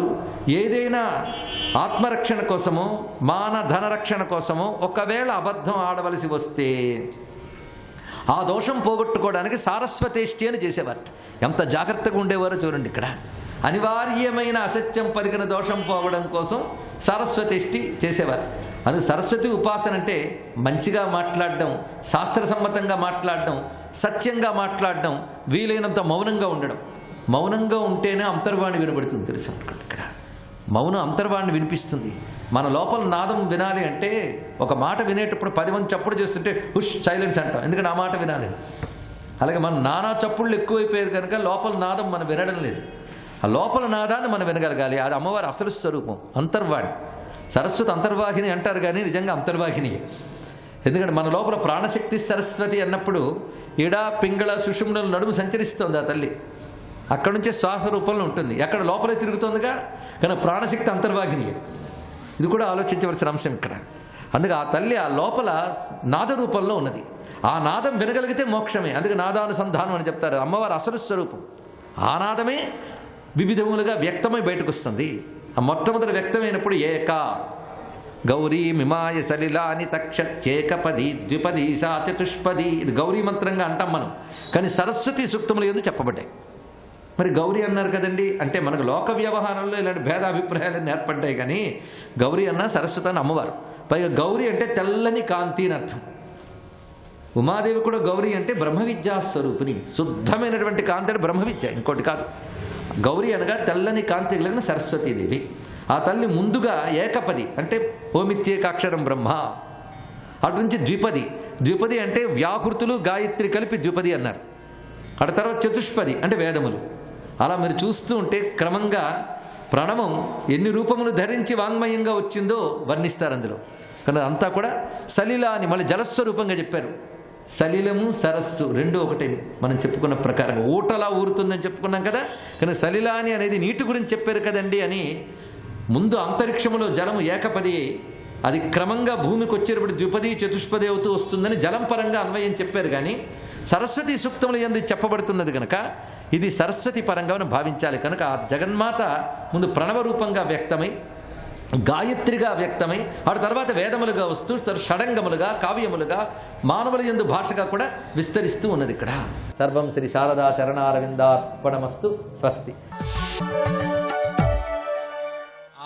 ఏదైనా ఆత్మరక్షణ కోసమో మాన ధనరక్షణ కోసమో ఒకవేళ అబద్ధం ఆడవలసి వస్తే ఆ దోషం పోగొట్టుకోవడానికి సారస్వతేష్టి అని చేసేవారు. ఎంత జాగ్రత్తగా ఉండేవారో చూడండి ఇక్కడ. అనివార్యమైన అసత్యం పలికిన దోషం పోవడం కోసం సరస్వతిష్టి చేసేవారు. అందుకు సరస్వతి ఉపాసన అంటే మంచిగా మాట్లాడడం, శాస్త్రసమ్మతంగా మాట్లాడడం, సత్యంగా మాట్లాడడం, వీలైనంత మౌనంగా ఉండడం. మౌనంగా ఉంటేనే అంతర్వాణి వినబడుతుంది. తెలుసా ఇక్కడ మౌనం అంతర్వాణి వినిపిస్తుంది. మన లోపల నాదం వినాలి అంటే ఒక మాట వినేటప్పుడు 10 మంది చప్పుడు చేస్తుంటే హుష్ సైలెన్స్ అంటాం, ఎందుకంటే ఆ మాట వినాలి. అలాగే మన నానా చప్పుళ్ళు ఎక్కువైపోయారు కనుక లోపల నాదం మనం వినడం లేదు. ఆ లోపల నాదాన్ని మనం వినగలగాలి. అది అమ్మవారి అసలు స్వరూపం, అంతర్వాణి. సరస్వతి అంతర్వాహిని అంటారు కానీ నిజంగా అంతర్వాహిని. ఎందుకంటే మన లోపల ప్రాణశక్తి సరస్వతి అన్నప్పుడు ఇడా పింగళ సుషుమ్నుల నడుము సంచరిస్తుంది ఆ తల్లి. అక్కడ నుంచే శ్వాస రూపంలో ఉంటుంది, అక్కడ లోపలే తిరుగుతుందిగా. కానీ ప్రాణశక్తి అంతర్వాహిని. ఇది కూడా ఆలోచించవలసిన అంశం ఇక్కడ. అందుకే ఆ తల్లి ఆ లోపల నాద రూపంలో ఉన్నది. ఆ నాదం వినగలిగితే మోక్షమే. అందుకే నాదానుసంధానం అని చెప్తారు. అమ్మవారి అసలు స్వరూపం ఆ నాదమే వివిధములుగా వ్యక్తమై బయటకు వస్తుంది. ఆ మొట్టమొదటి వ్యక్తమైనప్పుడు ఏక గౌరీ మిమాయ సలిలాని తక్షేకపది ద్విపది సా చతుష్పది. ఇది గౌరీ మంత్రంగా అంటాం మనం, కానీ సరస్వతి సూక్తములు ఎందుకు చెప్పబడ్డాయి. మరి గౌరీ అన్నారు కదండి అంటే మనకు లోక వ్యవహారంలో ఇలాంటి భేదాభిప్రాయాలన్నీ ఏర్పడ్డాయి. కానీ గౌరీ అన్న సరస్వతి అని అమ్మవారు. పైగా గౌరీ అంటే తెల్లని కాంతి అని అర్థం. ఉమాదేవి కూడా గౌరీ అంటే బ్రహ్మ విద్యా స్వరూపిణి, శుద్ధమైనటువంటి కాంతి అంటే బ్రహ్మ విద్య, ఇంకోటి కాదు. గౌరీ అనగా తెల్లని కాంతి కలిగిన సరస్వతీదేవి. ఆ తల్లి ముందుగా ఏకపది అంటే ఓమిత్యేకాక్షరం బ్రహ్మ. అటు నుంచి ద్విపది, ద్విపది అంటే వ్యాహృతులు గాయత్రి కలిపి ద్విపది అన్నారు. అటు తర్వాత చతుష్పది అంటే వేదములు. అలా మీరు చూస్తూ ఉంటే క్రమంగా ప్రణవం ఎన్ని రూపములు ధరించి వాంగ్మయంగా వచ్చిందో వర్ణిస్తారు అందులో. కానీ అంతా కూడా సలిల అని మళ్ళీ జలస్వరూపంగా చెప్పారు. సలిలము సరస్సు రెండు ఒకటే మనం చెప్పుకున్న ప్రకారం. ఊటలా ఊరుతుందని చెప్పుకున్నాం కదా, కానీ సలిలాని అనేది నీటి గురించి చెప్పారు కదండి అని. ముందు అంతరిక్షములో జలము ఏకపది, అది క్రమంగా భూమికి వచ్చేటప్పుడు ద్విపది చతుష్పది అవుతూ వస్తుందని జలం పరంగా అన్వయం చెప్పారు. కానీ సరస్వతి సూక్తములు ఎందుకు చెప్పబడుతున్నది కనుక ఇది సరస్వతి పరంగా మనం భావించాలి. కనుక ఆ జగన్మాత ముందు ప్రణవ రూపంగా వ్యక్తమై, గాయత్రిగా వ్యక్తమై, ఆ తర్వాత వేదములుగా వస్తూ షడంగములుగా కావ్యములుగా మానవుల యందు భాషగా కూడా విస్తరిస్తూ ఉన్నది ఇక్కడ. సర్వం శ్రీ శారదా చరణారవిందార్పణమస్తు. స్వస్తి.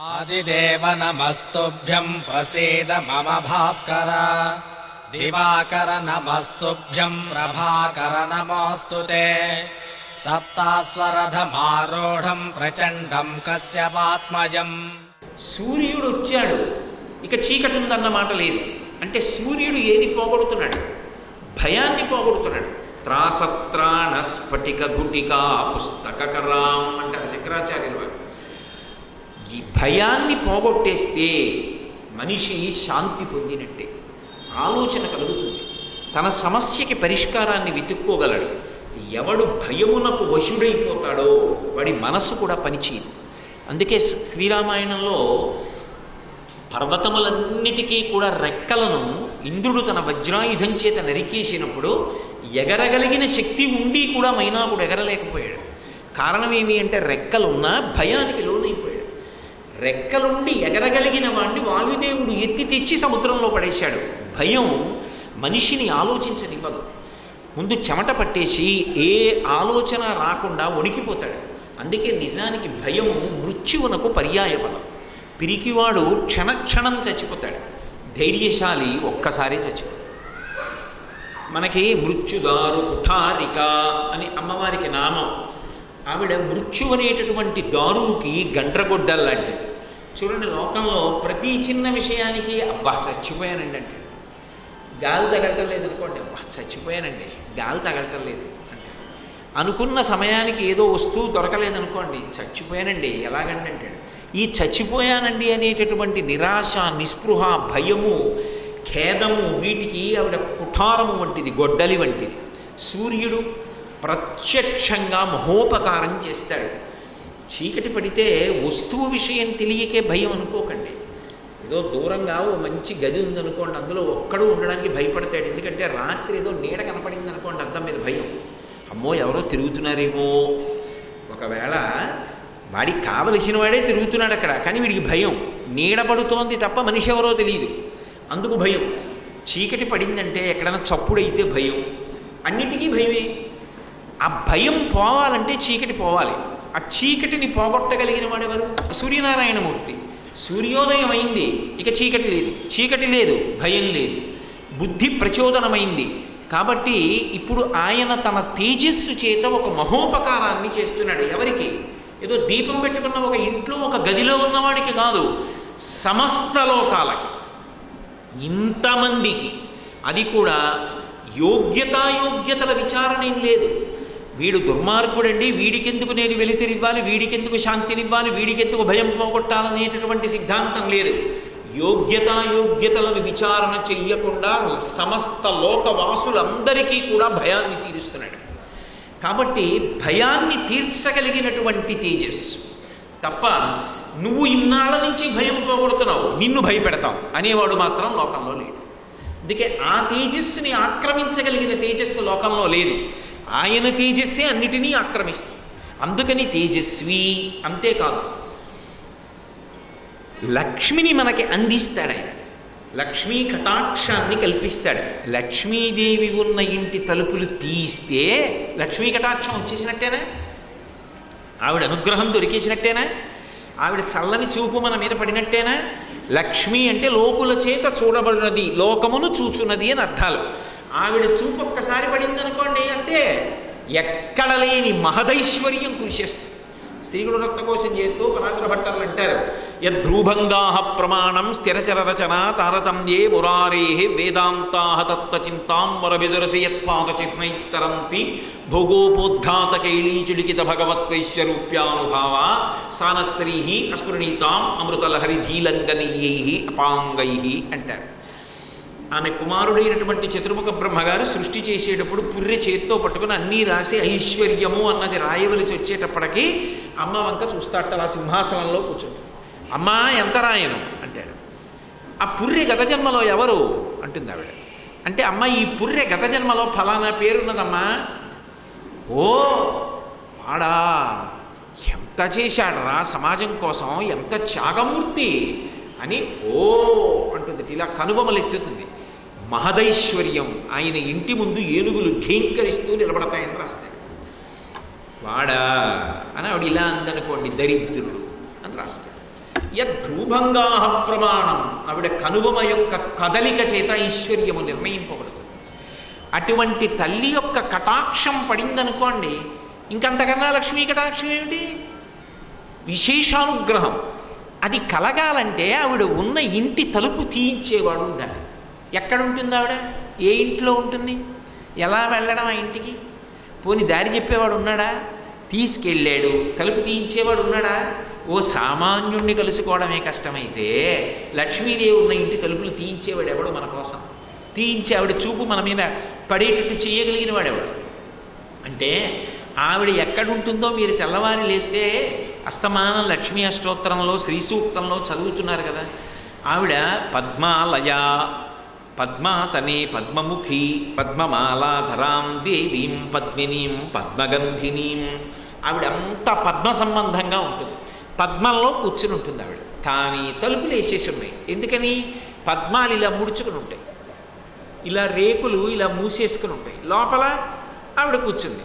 ఆదిదేవ నమస్తుభ్యం ప్రసీద మమ భాస్కర. దివాకర నమస్తుభ్యం ప్రభాకర నమోస్తుతే. సప్తాస్వరథమారూఢం ప్రచండం కశ్యపాత్మజం. సూర్యుడు వచ్చాడు, ఇక చీకటి ఉందన్నమాట లేదు. అంటే సూర్యుడు ఏది పోగొడుతున్నాడు? భయాన్ని పోగొడుతున్నాడు. త్రాసత్రాణ స్ఫటిక గుటికా పుస్తకరాం అంటారు శంకరాచార్యుల వారు. ఈ భయాన్ని పోగొట్టేస్తే మనిషి శాంతి పొందినట్టే, ఆలోచన కలుగుతుంది, తన సమస్యకి పరిష్కారాన్ని వెతుక్కోగలడు. ఎవడు భయమునకు వశుడైపోతాడో వాడి మనసు కూడా పనిచేయదు. అందుకే శ్రీరామాయణంలో పర్వతములన్నిటికీ కూడా రెక్కలను ఇంద్రుడు తన వజ్రాయుధం చేత నరికేసినప్పుడు ఎగరగలిగిన శక్తి ఉండి కూడా మైనాకుడు ఎగరలేకపోయాడు. కారణం ఏమి అంటే రెక్కలున్నా భయానికి లోనైపోయాడు. రెక్కలుండి ఎగరగలిగిన వాడిని వాయుదేవుడు ఎత్తి తెచ్చి సముద్రంలో పడేశాడు. భయం మనిషిని ఆలోచించనివ్వదు. ముందు చెమట పట్టేసి ఏ ఆలోచన రాకుండా వణికిపోతాడు. అందుకే నిజానికి భయము మృత్యువునకు పర్యాయపదం. పిరికివాడు క్షణక్షణం చచ్చిపోతాడు, ధైర్యశాలి ఒక్కసారి చచ్చిపోతాడు. మనకి మృత్యుదారు కుఠారిక అని అమ్మవారికి నామం. ఆవిడ మృత్యు అనేటటువంటి దారువుకి గండ్రగొడ్డల్లాంటిది. చూడండి, లోకంలో ప్రతి చిన్న విషయానికి అబ్బా చచ్చిపోయానండి అంటే, గాలి తగలటం లేదనుకోండి, అబ్బా చచ్చిపోయానండి గాలి తగలటం లేదు అంటే, అనుకున్న సమయానికి ఏదో వస్తువు దొరకలేదనుకోండి, చచ్చిపోయానండి ఎలాగండి అంటాడు. ఈ చచ్చిపోయానండి అనేటటువంటి నిరాశ, నిస్పృహ, భయము, ఖేదము, వీటికి ఆవిడ కుఠారము వంటిది, గొడ్డలి వంటిది. సూర్యుడు ప్రత్యక్షంగా మహోపకారం చేస్తాడు. చీకటి పడితే వస్తువు విషయం తెలియకే భయం అనుకోకండి. ఏదో దూరంగా ఓ మంచి గది ఉందనుకోండి, అందులో ఒక్కడు ఉండడానికి భయపడతాడు. ఎందుకంటే రాత్రి ఏదో నీడ కనపడింది అనుకోండి, అద్దం మీద భయం, అమ్మో ఎవరో తిరుగుతున్నారేమో. ఒకవేళ వాడికి కావలసిన వాడే తిరుగుతున్నాడు అక్కడ, కానీ వీడికి భయం, నీడపడుతోంది తప్ప మనిషి ఎవరో తెలియదు, అందుకు భయం. చీకటి పడిందంటే ఎక్కడైనా చప్పుడైతే భయం, అన్నిటికీ భయమే. ఆ భయం పోవాలంటే చీకటి పోవాలి. ఆ చీకటిని పోగొట్టగలిగిన వాడెవరు? సూర్యనారాయణమూర్తి. సూర్యోదయం అయింది, ఇక చీకటి లేదు, చీకటి లేదు, భయం లేదు, బుద్ధి ప్రచోదనమైంది. కాబట్టి ఇప్పుడు ఆయన తన తేజస్సు చేత ఒక మహోపకారాన్ని చేస్తున్నాడు. ఎవరికి? ఏదో దీపం పెట్టుకున్న ఒక ఇంట్లో ఒక గదిలో ఉన్నవాడికి కాదు, సమస్త లోకాలకి, ఇంతమందికి. అది కూడా యోగ్యతాయోగ్యతల విచారణ ఏం లేదు. వీడు దుర్మార్గుడండి, వీడికెందుకు నేను వెలితిరివ్వాలి, వీడికెందుకు శాంతినివ్వాలి, వీడికెందుకు భయం పోగొట్టాలనేటటువంటి సిద్ధాంతం లేదు. యోగ్యతాయోగ్యతలను విచారణ చెయ్యకుండా సమస్త లోకవాసులందరికీ కూడా భయాన్ని తీరుస్తున్నాడు. కాబట్టి భయాన్ని తీర్చగలిగినటువంటి తేజస్సు తప్ప నువ్వు ఇన్నాళ్ళ నుంచి భయం పోగొడుతున్నావు, నిన్ను భయపెడతావు అనేవాడు మాత్రం లోకంలో లేడు. అందుకే ఆ తేజస్సుని ఆక్రమించగలిగిన తేజస్సు లోకంలో లేదు. ఆయన తేజస్సే అన్నిటినీ ఆక్రమిస్తుంది. అందుకని తేజస్వి. అంతేకాదు, లక్ష్మిని మనకి అందిస్తాడు ఆయన. లక్ష్మీ కటాక్షాన్ని కల్పిస్తాడు. లక్ష్మీదేవి ఉన్న ఇంటి తలుపులు తీస్తే లక్ష్మీ కటాక్షం వచ్చేసినట్టేనా? ఆవిడ అనుగ్రహం దొరికేసినట్టేనా? ఆవిడ చల్లని చూపు మన మీద పడినట్టేనా? లక్ష్మి అంటే లోకుల చేత చూడబడినది, లోకమును చూచున్నది అని అర్థాలు. ఆవిడ చూపు ఒక్కసారి పడిందనుకోండి అంతే, ఎక్కడ లేని మహదైశ్వర్యం కురిసేస్తుంది. స్త్రీగుడు రత్నకోశం చేస్తూ పరాశర భట్టర్లు అంటారు, యద్భ్రూభంగా ప్రమాణం స్థిరచర రచన తారతమ్యే మురారే వేదాంతా తత్వచింతాం వరవిదురసి యత్పాద చిహ్నైతరంతి భోగోపోద్ఘాత కైళీచుడికిత భగవత్వైశ్వరూప్యానుభావ సానశ్రీ అస్ఫురణీతాం అమృతలహరి ధీలంగనీయై అపాంగై అంటారు. ఆమె కుమారుడైనటువంటి చతుర్ముఖ బ్రహ్మగారు సృష్టి చేసేటప్పుడు పుర్రె చేత్తో పట్టుకుని అన్నీ రాసి ఐశ్వర్యము అన్నది రాయవలసి వచ్చేటప్పటికీ అమ్మ వంక చూస్తాట, అలా సింహాసనంలో కూర్చుంటాడు. అమ్మా ఎంత రాయను అంటాడు. ఆ పుర్రె గత జన్మలో ఎవరు అంటుంది ఆవిడ. అంటే అమ్మ ఈ పుర్రె గత జన్మలో ఫలానా పేరున్నదమ్మా. ఓ వాడా ఎంత చేశాడరా సమాజం కోసం, ఎంత త్యాగమూర్తి అని ఓ అంటుంది. ఇలా కనుబొమలెత్తుతుంది. మహదైశ్వర్యం. ఆయన ఇంటి ముందు ఏనుగులు ఘేంకరిస్తూ నిలబడతాయని రాస్తాడు. వాడా అని ఆవిడ ఇలా అందనుకోండి, దరిద్రుడు అని రాస్తాడు. యద్భ్రూభంగా ప్రమాణం. ఆవిడ కనుబొమ యొక్క కదలిక చేత ఐశ్వర్యము నిర్ణయింపబడుతుంది. అటువంటి తల్లి యొక్క కటాక్షం పడిందనుకోండి, ఇంకంతకన్నా లక్ష్మీ కటాక్షం ఏమిటి? విశేషానుగ్రహం. అది కలగాలంటే ఆవిడ ఉన్న ఇంటి తలుపు తీయించేవాడు ఉండాలి. ఎక్కడుంటుంది ఆవిడ? ఏ ఇంట్లో ఉంటుంది? ఎలా వెళ్ళడం ఆ ఇంటికి? పోని దారి చెప్పేవాడు ఉన్నాడా? తీసుకెళ్ళాడు, తలుపు తీయించేవాడు ఉన్నాడా? ఓ సామాన్యుణ్ణి కలుసుకోవడమే కష్టమైతే లక్ష్మీదేవి ఉన్న ఇంటి తలుపులు తీయించేవాడు ఎవడు మన కోసం? తీయించి ఆవిడ చూపు మన మీద పడేటట్టు చేయగలిగిన వాడెవడు? అంటే ఆవిడ ఎక్కడుంటుందో మీరు తెల్లవారి లేస్తే అస్తమానం లక్ష్మీ అష్టోత్తరంలో శ్రీ సూక్తంలో చదువుతున్నారు కదా. ఆవిడ పద్మాలయ, పద్మాసనే పద్మముఖి, పద్మమాలాధరాం దేవీం పద్మినీం పద్మగంధినీం. ఆవిడ అంతా పద్మ సంబంధంగా ఉంటుంది. పద్మంలో కూర్చుని ఉంటుంది ఆవిడ. కానీ తలుపులు వేసేసి ఉన్నాయి. ఎందుకని? పద్మాలు ఇలా ముడుచుకుని ఉంటాయి, ఇలా రేకులు ఇలా మూసేసుకుని ఉంటాయి. లోపల ఆవిడ కూర్చుంది.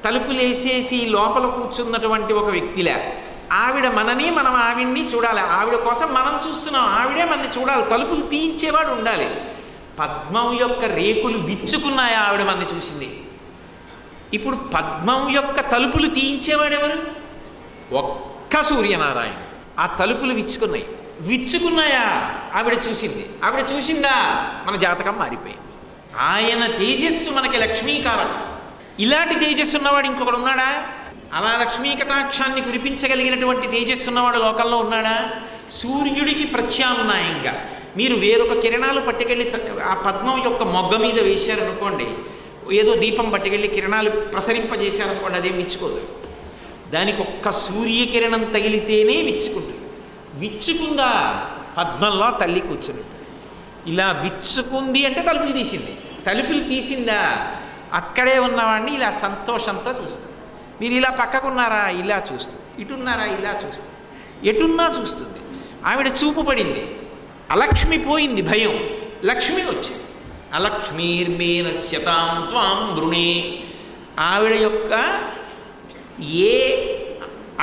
తలుపులు వేసేసి లోపల కూర్చున్నటువంటి ఒక వ్యక్తిలా ఆవిడ మనని, మనం ఆవిడ్ని చూడాలి. ఆవిడ కోసం మనం చూస్తున్నాం, ఆవిడే మనని చూడాలి. తలుపులు తీయించేవాడు ఉండాలి. పద్మం యొక్క రేకులు విచ్చుకున్నాయా? ఆవిడ మనని చూసింది. ఇప్పుడు పద్మం యొక్క తలుపులు తీయించేవాడెవరు? ఒక్క సూర్యనారాయణ. ఆ తలుపులు విచ్చుకున్నాయి. విచ్చుకున్నాయా? ఆవిడ చూసింది. ఆవిడ చూసిందా? మన జాతకం మారిపోయింది. ఆయన తేజస్సు మనకి లక్ష్మీకారకం. ఇలాంటి తేజస్సు ఉన్నవాడు ఇంకొకడు ఉన్నాడా? అలా లక్ష్మీ కటాక్షాన్ని కురిపించగలిగినటువంటి తేజస్సు ఉన్నవాడు లోకంలో ఉన్నాడా? సూర్యుడికి ప్రత్యామ్నాయంగా మీరు వేరొక కిరణాలు పట్టుకెళ్ళి ఆ పద్మం యొక్క మొగ్గ మీద వేశారనుకోండి, ఏదో దీపం పట్టుకెళ్ళి కిరణాలు ప్రసరింపజేశారనుకోండి, అదేం విచ్చుకోదు. దానికి ఒక్క సూర్యకిరణం తగిలితేనే విచ్చుకుంటుంది. విచ్చుకుందా? పద్మంలో తల్లి కూర్చుని ఇలా విచ్చుకుంది అంటే తలుపులు తీసింది. తలుపులు తీసిందా? అక్కడే ఉన్నవాడిని ఇలా సంతోషంతో చూస్తుంది. మీరు ఇలా పక్కకున్నారా? ఇలా చూస్తుంది. ఇటున్నారా? ఇలా చూస్తుంది. ఎటున్నా చూస్తుంది. ఆవిడ చూపు పడింది. అలక్ష్మి పోయింది, భయం. లక్ష్మి వచ్చింది. అలక్ష్మీర్మేనశ్యతాం త్వాం వృణే. ఆవిడ యొక్క ఏ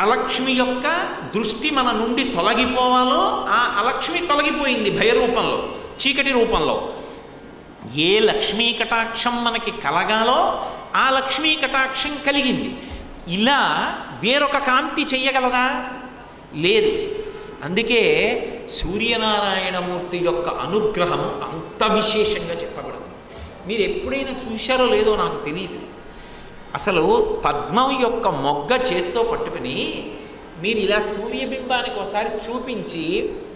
అలక్ష్మి యొక్క దృష్టి మన నుండి తొలగిపోవాలో ఆ అలక్ష్మి తొలగిపోయింది భయరూపంలో, చీకటి రూపంలో. ఏ లక్ష్మీ కటాక్షం మనకి కలగాలో ఆ లక్ష్మీ కటాక్షం కలిగింది. ఇలా వేరొక కాంతి చెయ్యగలదా? లేదు. అందుకే సూర్యనారాయణమూర్తి యొక్క అనుగ్రహము అంత విశేషంగా చెప్పబడుతుంది. మీరు ఎప్పుడైనా చూశారో లేదో నాకు తెలియదు. అసలు పద్మం యొక్క మొగ్గ చేత్తో పట్టుకుని మీరు ఇలా సూర్యబింబానికి ఒకసారి చూపించి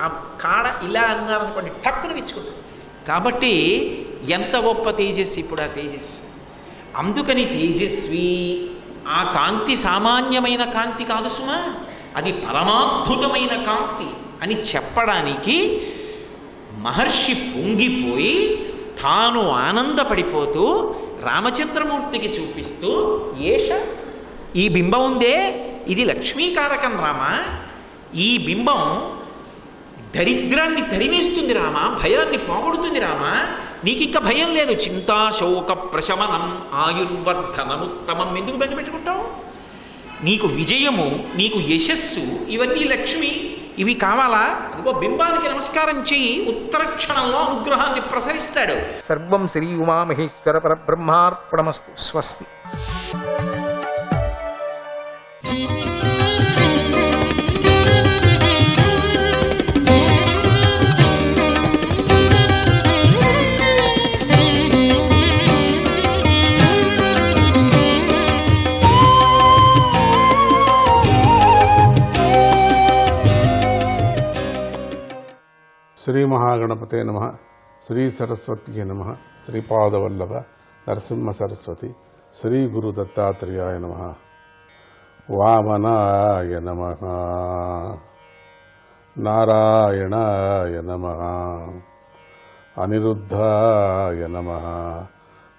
ఆ కాడ ఇలా అన్నారనుకోండి, టక్కున విచ్చుకుంటారు. కాబట్టి ఎంత గొప్ప తేజస్వి ఇప్పుడు ఆ తేజస్సు. అందుకని తేజస్వి ఆ కాంతి సామాన్యమైన కాంతి కాదు సుమా, అది పరమాద్భుతమైన కాంతి అని చెప్పడానికి మహర్షి పొంగిపోయి తాను ఆనందపడిపోతూ రామచంద్రమూర్తికి చూపిస్తూ, ఏష ఈ బింబం ఉందే ఇది లక్ష్మీకారకం రామ, ఈ బింబం దరిద్రాన్ని తరిమేస్తుంది రామ, భయాన్ని పోగొడుతుంది రామ, నీకింక భయం లేదు. చింతాశోక ప్రశమనం ఆయుర్వర్ధనముత్తమం. ఎందుకు బెంగ పెట్టుకుంటావు? నీకు విజయము, నీకు యశస్సు, ఇవన్నీ లక్ష్మి, ఇవి కావాలా? అదిగో బింబానికి నమస్కారం చెయ్యి, ఉత్తర క్షణంలో అనుగ్రహాన్ని ప్రసరిస్తాడు. సర్వం శ్రీ ఉమామహేశ్వర పరబ్రహ్మార్పణమస్తు. స్వస్తి. శ్రీ మహాగణపతే నమ. శ్రీ సరస్వత్యే నమ. శ్రీపాదవల్లభ నరసింహ సరస్వతి. శ్రీ గురు దత్తాత్రేయాయ నమ. వామనాయ నమ. నారాయణాయ నమ. అనిరుద్ధాయ నమ.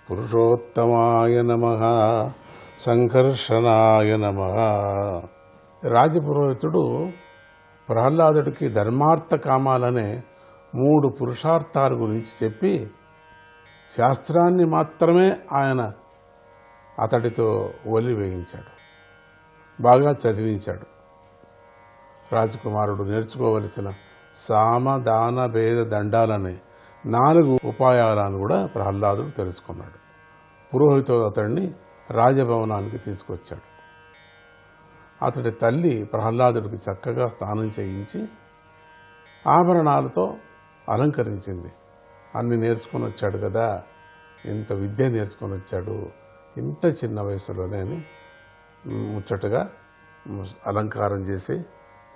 పురుషోత్తమాయ నమ. సంకర్షణాయ నమ. రాజపురోహితుడు ప్రహ్లాదుడికి ధర్మార్థ కామాలనే 3 పురుషార్థాల గురించి చెప్పి శాస్త్రాన్ని మాత్రమే ఆయన అతడితో ఒలి వేయించాడు, బాగా చదివించాడు. రాజకుమారుడు నేర్చుకోవలసిన సామ దాన భేద దండాలనే 4 ఉపాయాలను కూడా ప్రహ్లాదుడు తెలుసుకున్నాడు. పురోహితుడు అతడిని రాజభవనానికి తీసుకొచ్చాడు. అతడి తల్లి ప్రహ్లాదుడికి చక్కగా స్నానం చేయించి ఆభరణాలతో అలంకరించింది. అన్ని నేర్చుకొని వచ్చాడు కదా, ఇంత విద్య నేర్చుకొని వచ్చాడు ఇంత చిన్న వయసులోనే అని ముచ్చటగా అలంకారం చేసి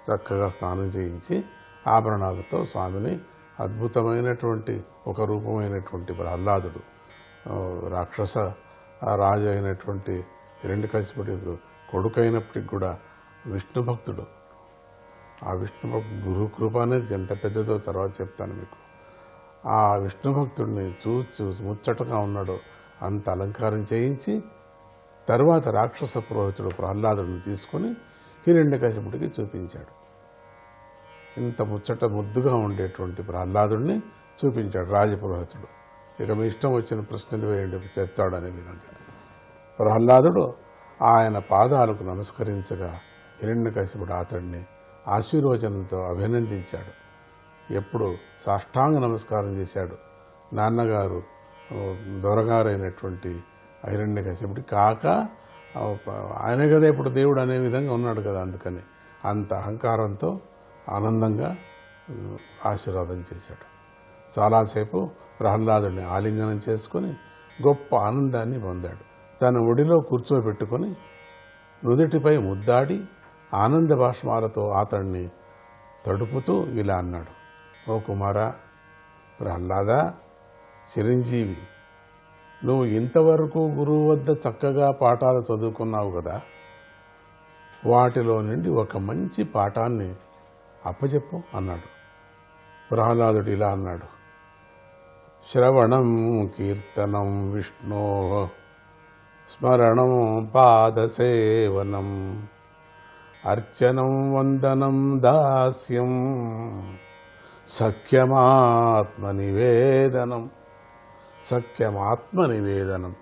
చక్కగా స్నానం చేయించి ఆభరణాలతో స్వామిని అద్భుతమైనటువంటి ఒక రూపమైనటువంటి ప్రహ్లాదుడు రాక్షస రాజు అయినటువంటి హిరణ్యకశిపుడి కొడుకైనప్పటికి కూడా విష్ణు భక్తుడు. ఆ విష్ణు గురు కృప అనేది ఎంత పెద్దదో తర్వాత చెప్తాను మీకు. ఆ విష్ణు భక్తుడిని చూసి ముచ్చటగా ఉన్నాడు అంత అలంకారం చేయించి తర్వాత రాక్షస పురోహితుడు ప్రహ్లాదుడిని తీసుకొని హిరణ్యకశిపుడికి చూపించాడు. ఇంత ముచ్చట ముద్దుగా ఉండేటువంటి ప్రహ్లాదుడిని చూపించాడు రాజపురోహితుడు. ఇక మీ ఇష్టం వచ్చిన ప్రశ్నలు వేయండి చెప్తాడనే విధంగా ప్రహ్లాదుడు ఆయన పాదాలకు నమస్కరించగా హిరణ్యకశిపుడు అతడిని ఆశీర్వచనంతో అభినందించాడు. ఎప్పుడు సాష్టాంగ నమస్కారం చేశాడు. నాన్నగారు దొరగారైనటువంటి హిరణ్యకశిపుడి కాక ఆయన కదా ఇప్పుడు దేవుడు అనే విధంగా ఉన్నాడు కదా, అందుకని అంత అహంకారంతో ఆనందంగా ఆశీర్వాదం చేశాడు. చాలాసేపు ప్రహ్లాదుడిని ఆలింగనం చేసుకొని గొప్ప ఆనందాన్ని పొందాడు. తన ఒడిలో కూర్చోబెట్టుకొని నుదుటిపై ముద్దాడి ఆనంద భాష్మాలతో అతన్ని తడుపుతూ ఇలా అన్నాడు, ఓ కుమారా, ప్రహ్లాద, చిరంజీవి, నువ్వు ఇంతవరకు గురువు వద్ద చక్కగా పాఠాలు చదువుకున్నావు కదా, వాటిలో నుండి ఒక మంచి పాఠాన్ని అప్పచెప్పు అన్నాడు. ప్రహ్లాదుడు ఇలా అన్నాడు, శ్రవణం కీర్తనం విష్ణో స్మరణం పాదసేవనం అర్చనం వందనం దాస్యం సఖ్యమాత్మనివేదనం. సఖ్యమాత్మనివేదనం.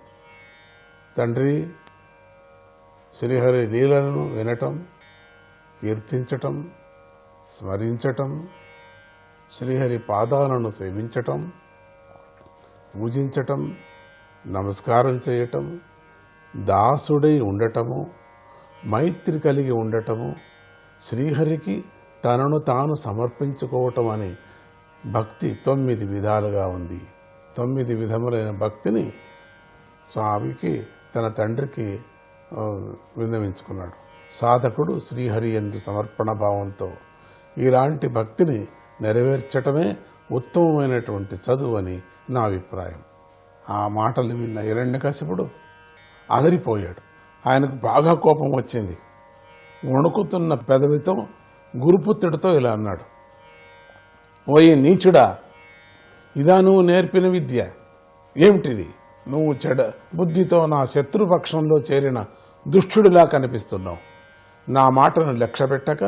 తండ్రి శ్రీహరి లీలలను వినటం, కీర్తించటం, స్మరించటం, శ్రీహరి పాదాలను సేవించటం, పూజించటం, నమస్కారం చేయటం, దాసుడై ఉండటము, మైత్రి కలిగి ఉండటము, శ్రీహరికి తనను తాను సమర్పించుకోవటం అని భక్తి 9 విధాలుగా ఉంది. 9 విధములైన భక్తిని స్వామికి తన తండ్రికి విన్నవించుకున్నాడు. సాధకుడు శ్రీహరి యందు సమర్పణ భావంతో ఇలాంటి భక్తిని నెరవేర్చటమే ఉత్తమమైనటువంటి చదువు అని నా అభిప్రాయం. ఆ మాటలు విన్న హిరణ్యకశిపుడు అదిరిపోయాడు. ఆయనకు బాగా కోపం వచ్చింది. వణుకుతున్న పెదవితో గురుపుత్రుడితో ఇలా అన్నాడు, ఓయే నీచుడా, ఇదా నువ్వు నేర్పిన విద్య? ఏమిటిది? నువ్వు చెడ బుద్ధితో నా శత్రుపక్షంలో చేరిన దుష్టుడిలా కనిపిస్తున్నావు. నా మాటను లక్ష్యపెట్టక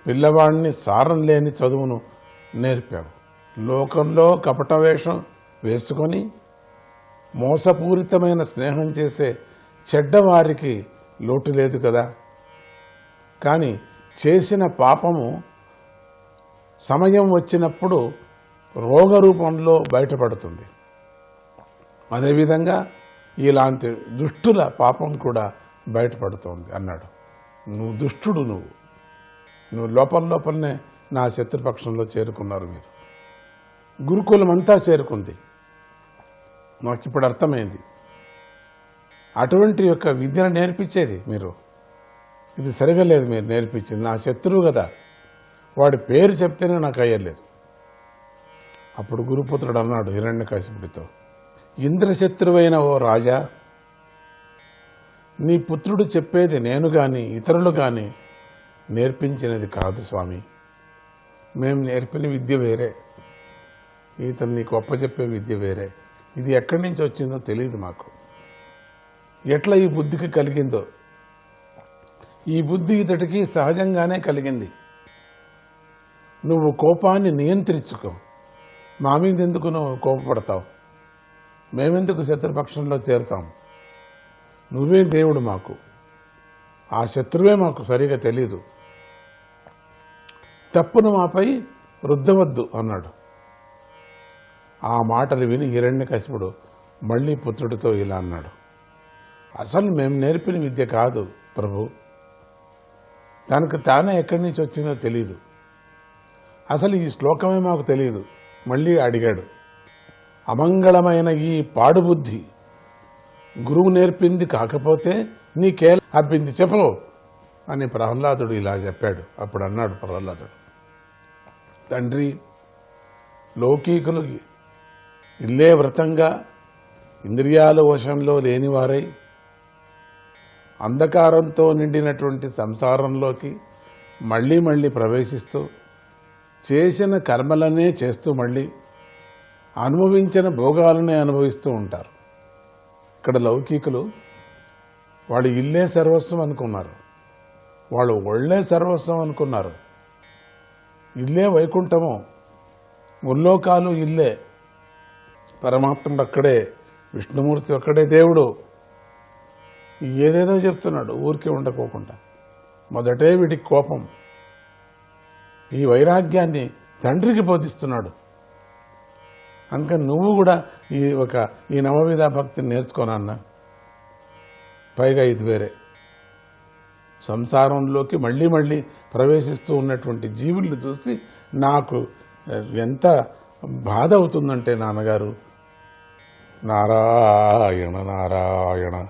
పిల్లవాడిని సారం లేని చదువును నేర్పావు. లోకంలో కపట వేషం వేసుకొని మోసపూరితమైన స్నేహం చేసే చెడ్డవారికి లోటు లేదు కదా. కానీ చేసిన పాపము సమయం వచ్చినప్పుడు రోగరూపంలో బయటపడుతుంది. అదేవిధంగా ఇలాంటి దుష్టుల పాపం కూడా బయటపడుతోంది అన్నాడు. నువ్వు దుష్టుడు, నువ్వు లోపలనే నా శత్రుపక్షంలో చేరుకున్నారు. మీరు గురుకులం అంతా చేరుకుంది. నాకు ఇప్పుడు అర్థమైంది. అటువంటి యొక్క విద్యను నేర్పించేది మీరు, ఇది సరిగా లేదు మీరు నేర్పించింది. నా శత్రువు కదా, వాడి పేరు చెప్తేనే నాకు అయ్యలేదు. అప్పుడు గురుపుత్రుడు అన్నాడు హిరణ్యకశిపుడితో, ఇంద్రశత్రువైన ఓ రాజా, నీ పుత్రుడు చెప్పేది నేను కానీ ఇతరులు కానీ నేర్పించినది కాదు స్వామి. మేము నేర్పిన విద్య వేరే, ఇతను నీకు అప్పచెప్పే విద్య వేరే. ఇది ఎక్కడి నుంచి వచ్చిందో తెలియదు మాకు. ఎట్లా ఈ బుద్ధికి కలిగిందో, ఈ బుద్ధి ఇతడికి సహజంగానే కలిగింది. నువ్వు కోపాన్ని నియంత్రించుకో. మా మీద ఎందుకు నువ్వు కోపపడతావు? మేమెందుకు శత్రుపక్షంలో చేరుతాం? నువ్వే దేవుడు మాకు, ఆ శత్రువే మాకు సరిగా తెలీదు. తప్పును మాపై రుద్దవద్దు అన్నాడు. ఆ మాటలు విని హిరణ్యకశిపుడు మళ్ళీ పుత్రుడితో ఇలా అన్నాడు, అసలు మేము నేర్పిన విద్య కాదు ప్రభు, తనకు తానే ఎక్కడి నుంచి వచ్చిందో తెలీదు. అసలు ఈ శ్లోకమే మాకు తెలియదు. మళ్ళీ అడిగాడు, అమంగళమైన ఈ పాడుబుద్ధి గురువు నేర్పింది కాకపోతే నీకే అబ్బింది చెప్పు అని ప్రహ్లాదుడు ఇలా చెప్పాడు. అప్పుడు అన్నాడు ప్రహ్లాదుడు, తండ్రి, లౌకీకులు ఇల్లే వ్రతంగా ఇంద్రియాల వశంలో లేనివారై అంధకారంతో నిండినటువంటి సంసారంలోకి మళ్ళీ మళ్ళీ ప్రవేశిస్తూ చేసిన కర్మలనే చేస్తూ మళ్ళీ అనుభవించిన భోగాలనే అనుభవిస్తూ ఉంటారు. ఇక్కడ లౌకికులు వాళ్ళు ఇల్లే సర్వస్వం అనుకున్నారు, వాళ్ళు ఒళ్ళే సర్వస్వం అనుకున్నారు. ఇల్లే వైకుంఠము, ముల్లోకాలు ఇల్లే, పరమాత్ముడు అక్కడే, విష్ణుమూర్తి అక్కడే దేవుడు. ఏదేదో చెప్తున్నాడు ఊరికే ఉండకోకుండా. మొదటే వీడికి కోపం. ఈ వైరాగ్యాన్ని తండ్రికి బోధిస్తున్నాడు. అందుకని నువ్వు కూడా ఈ నవవిధ భక్తిని నేర్చుకోనన్నా. పైగా ఇది వేరే సంసారంలోకి మళ్ళీ మళ్ళీ ప్రవేశిస్తూ ఉన్నటువంటి జీవుల్ని చూసి నాకు ఎంత బాధ అవుతుందంటే నాన్నగారు, నారాయణ నారాయణ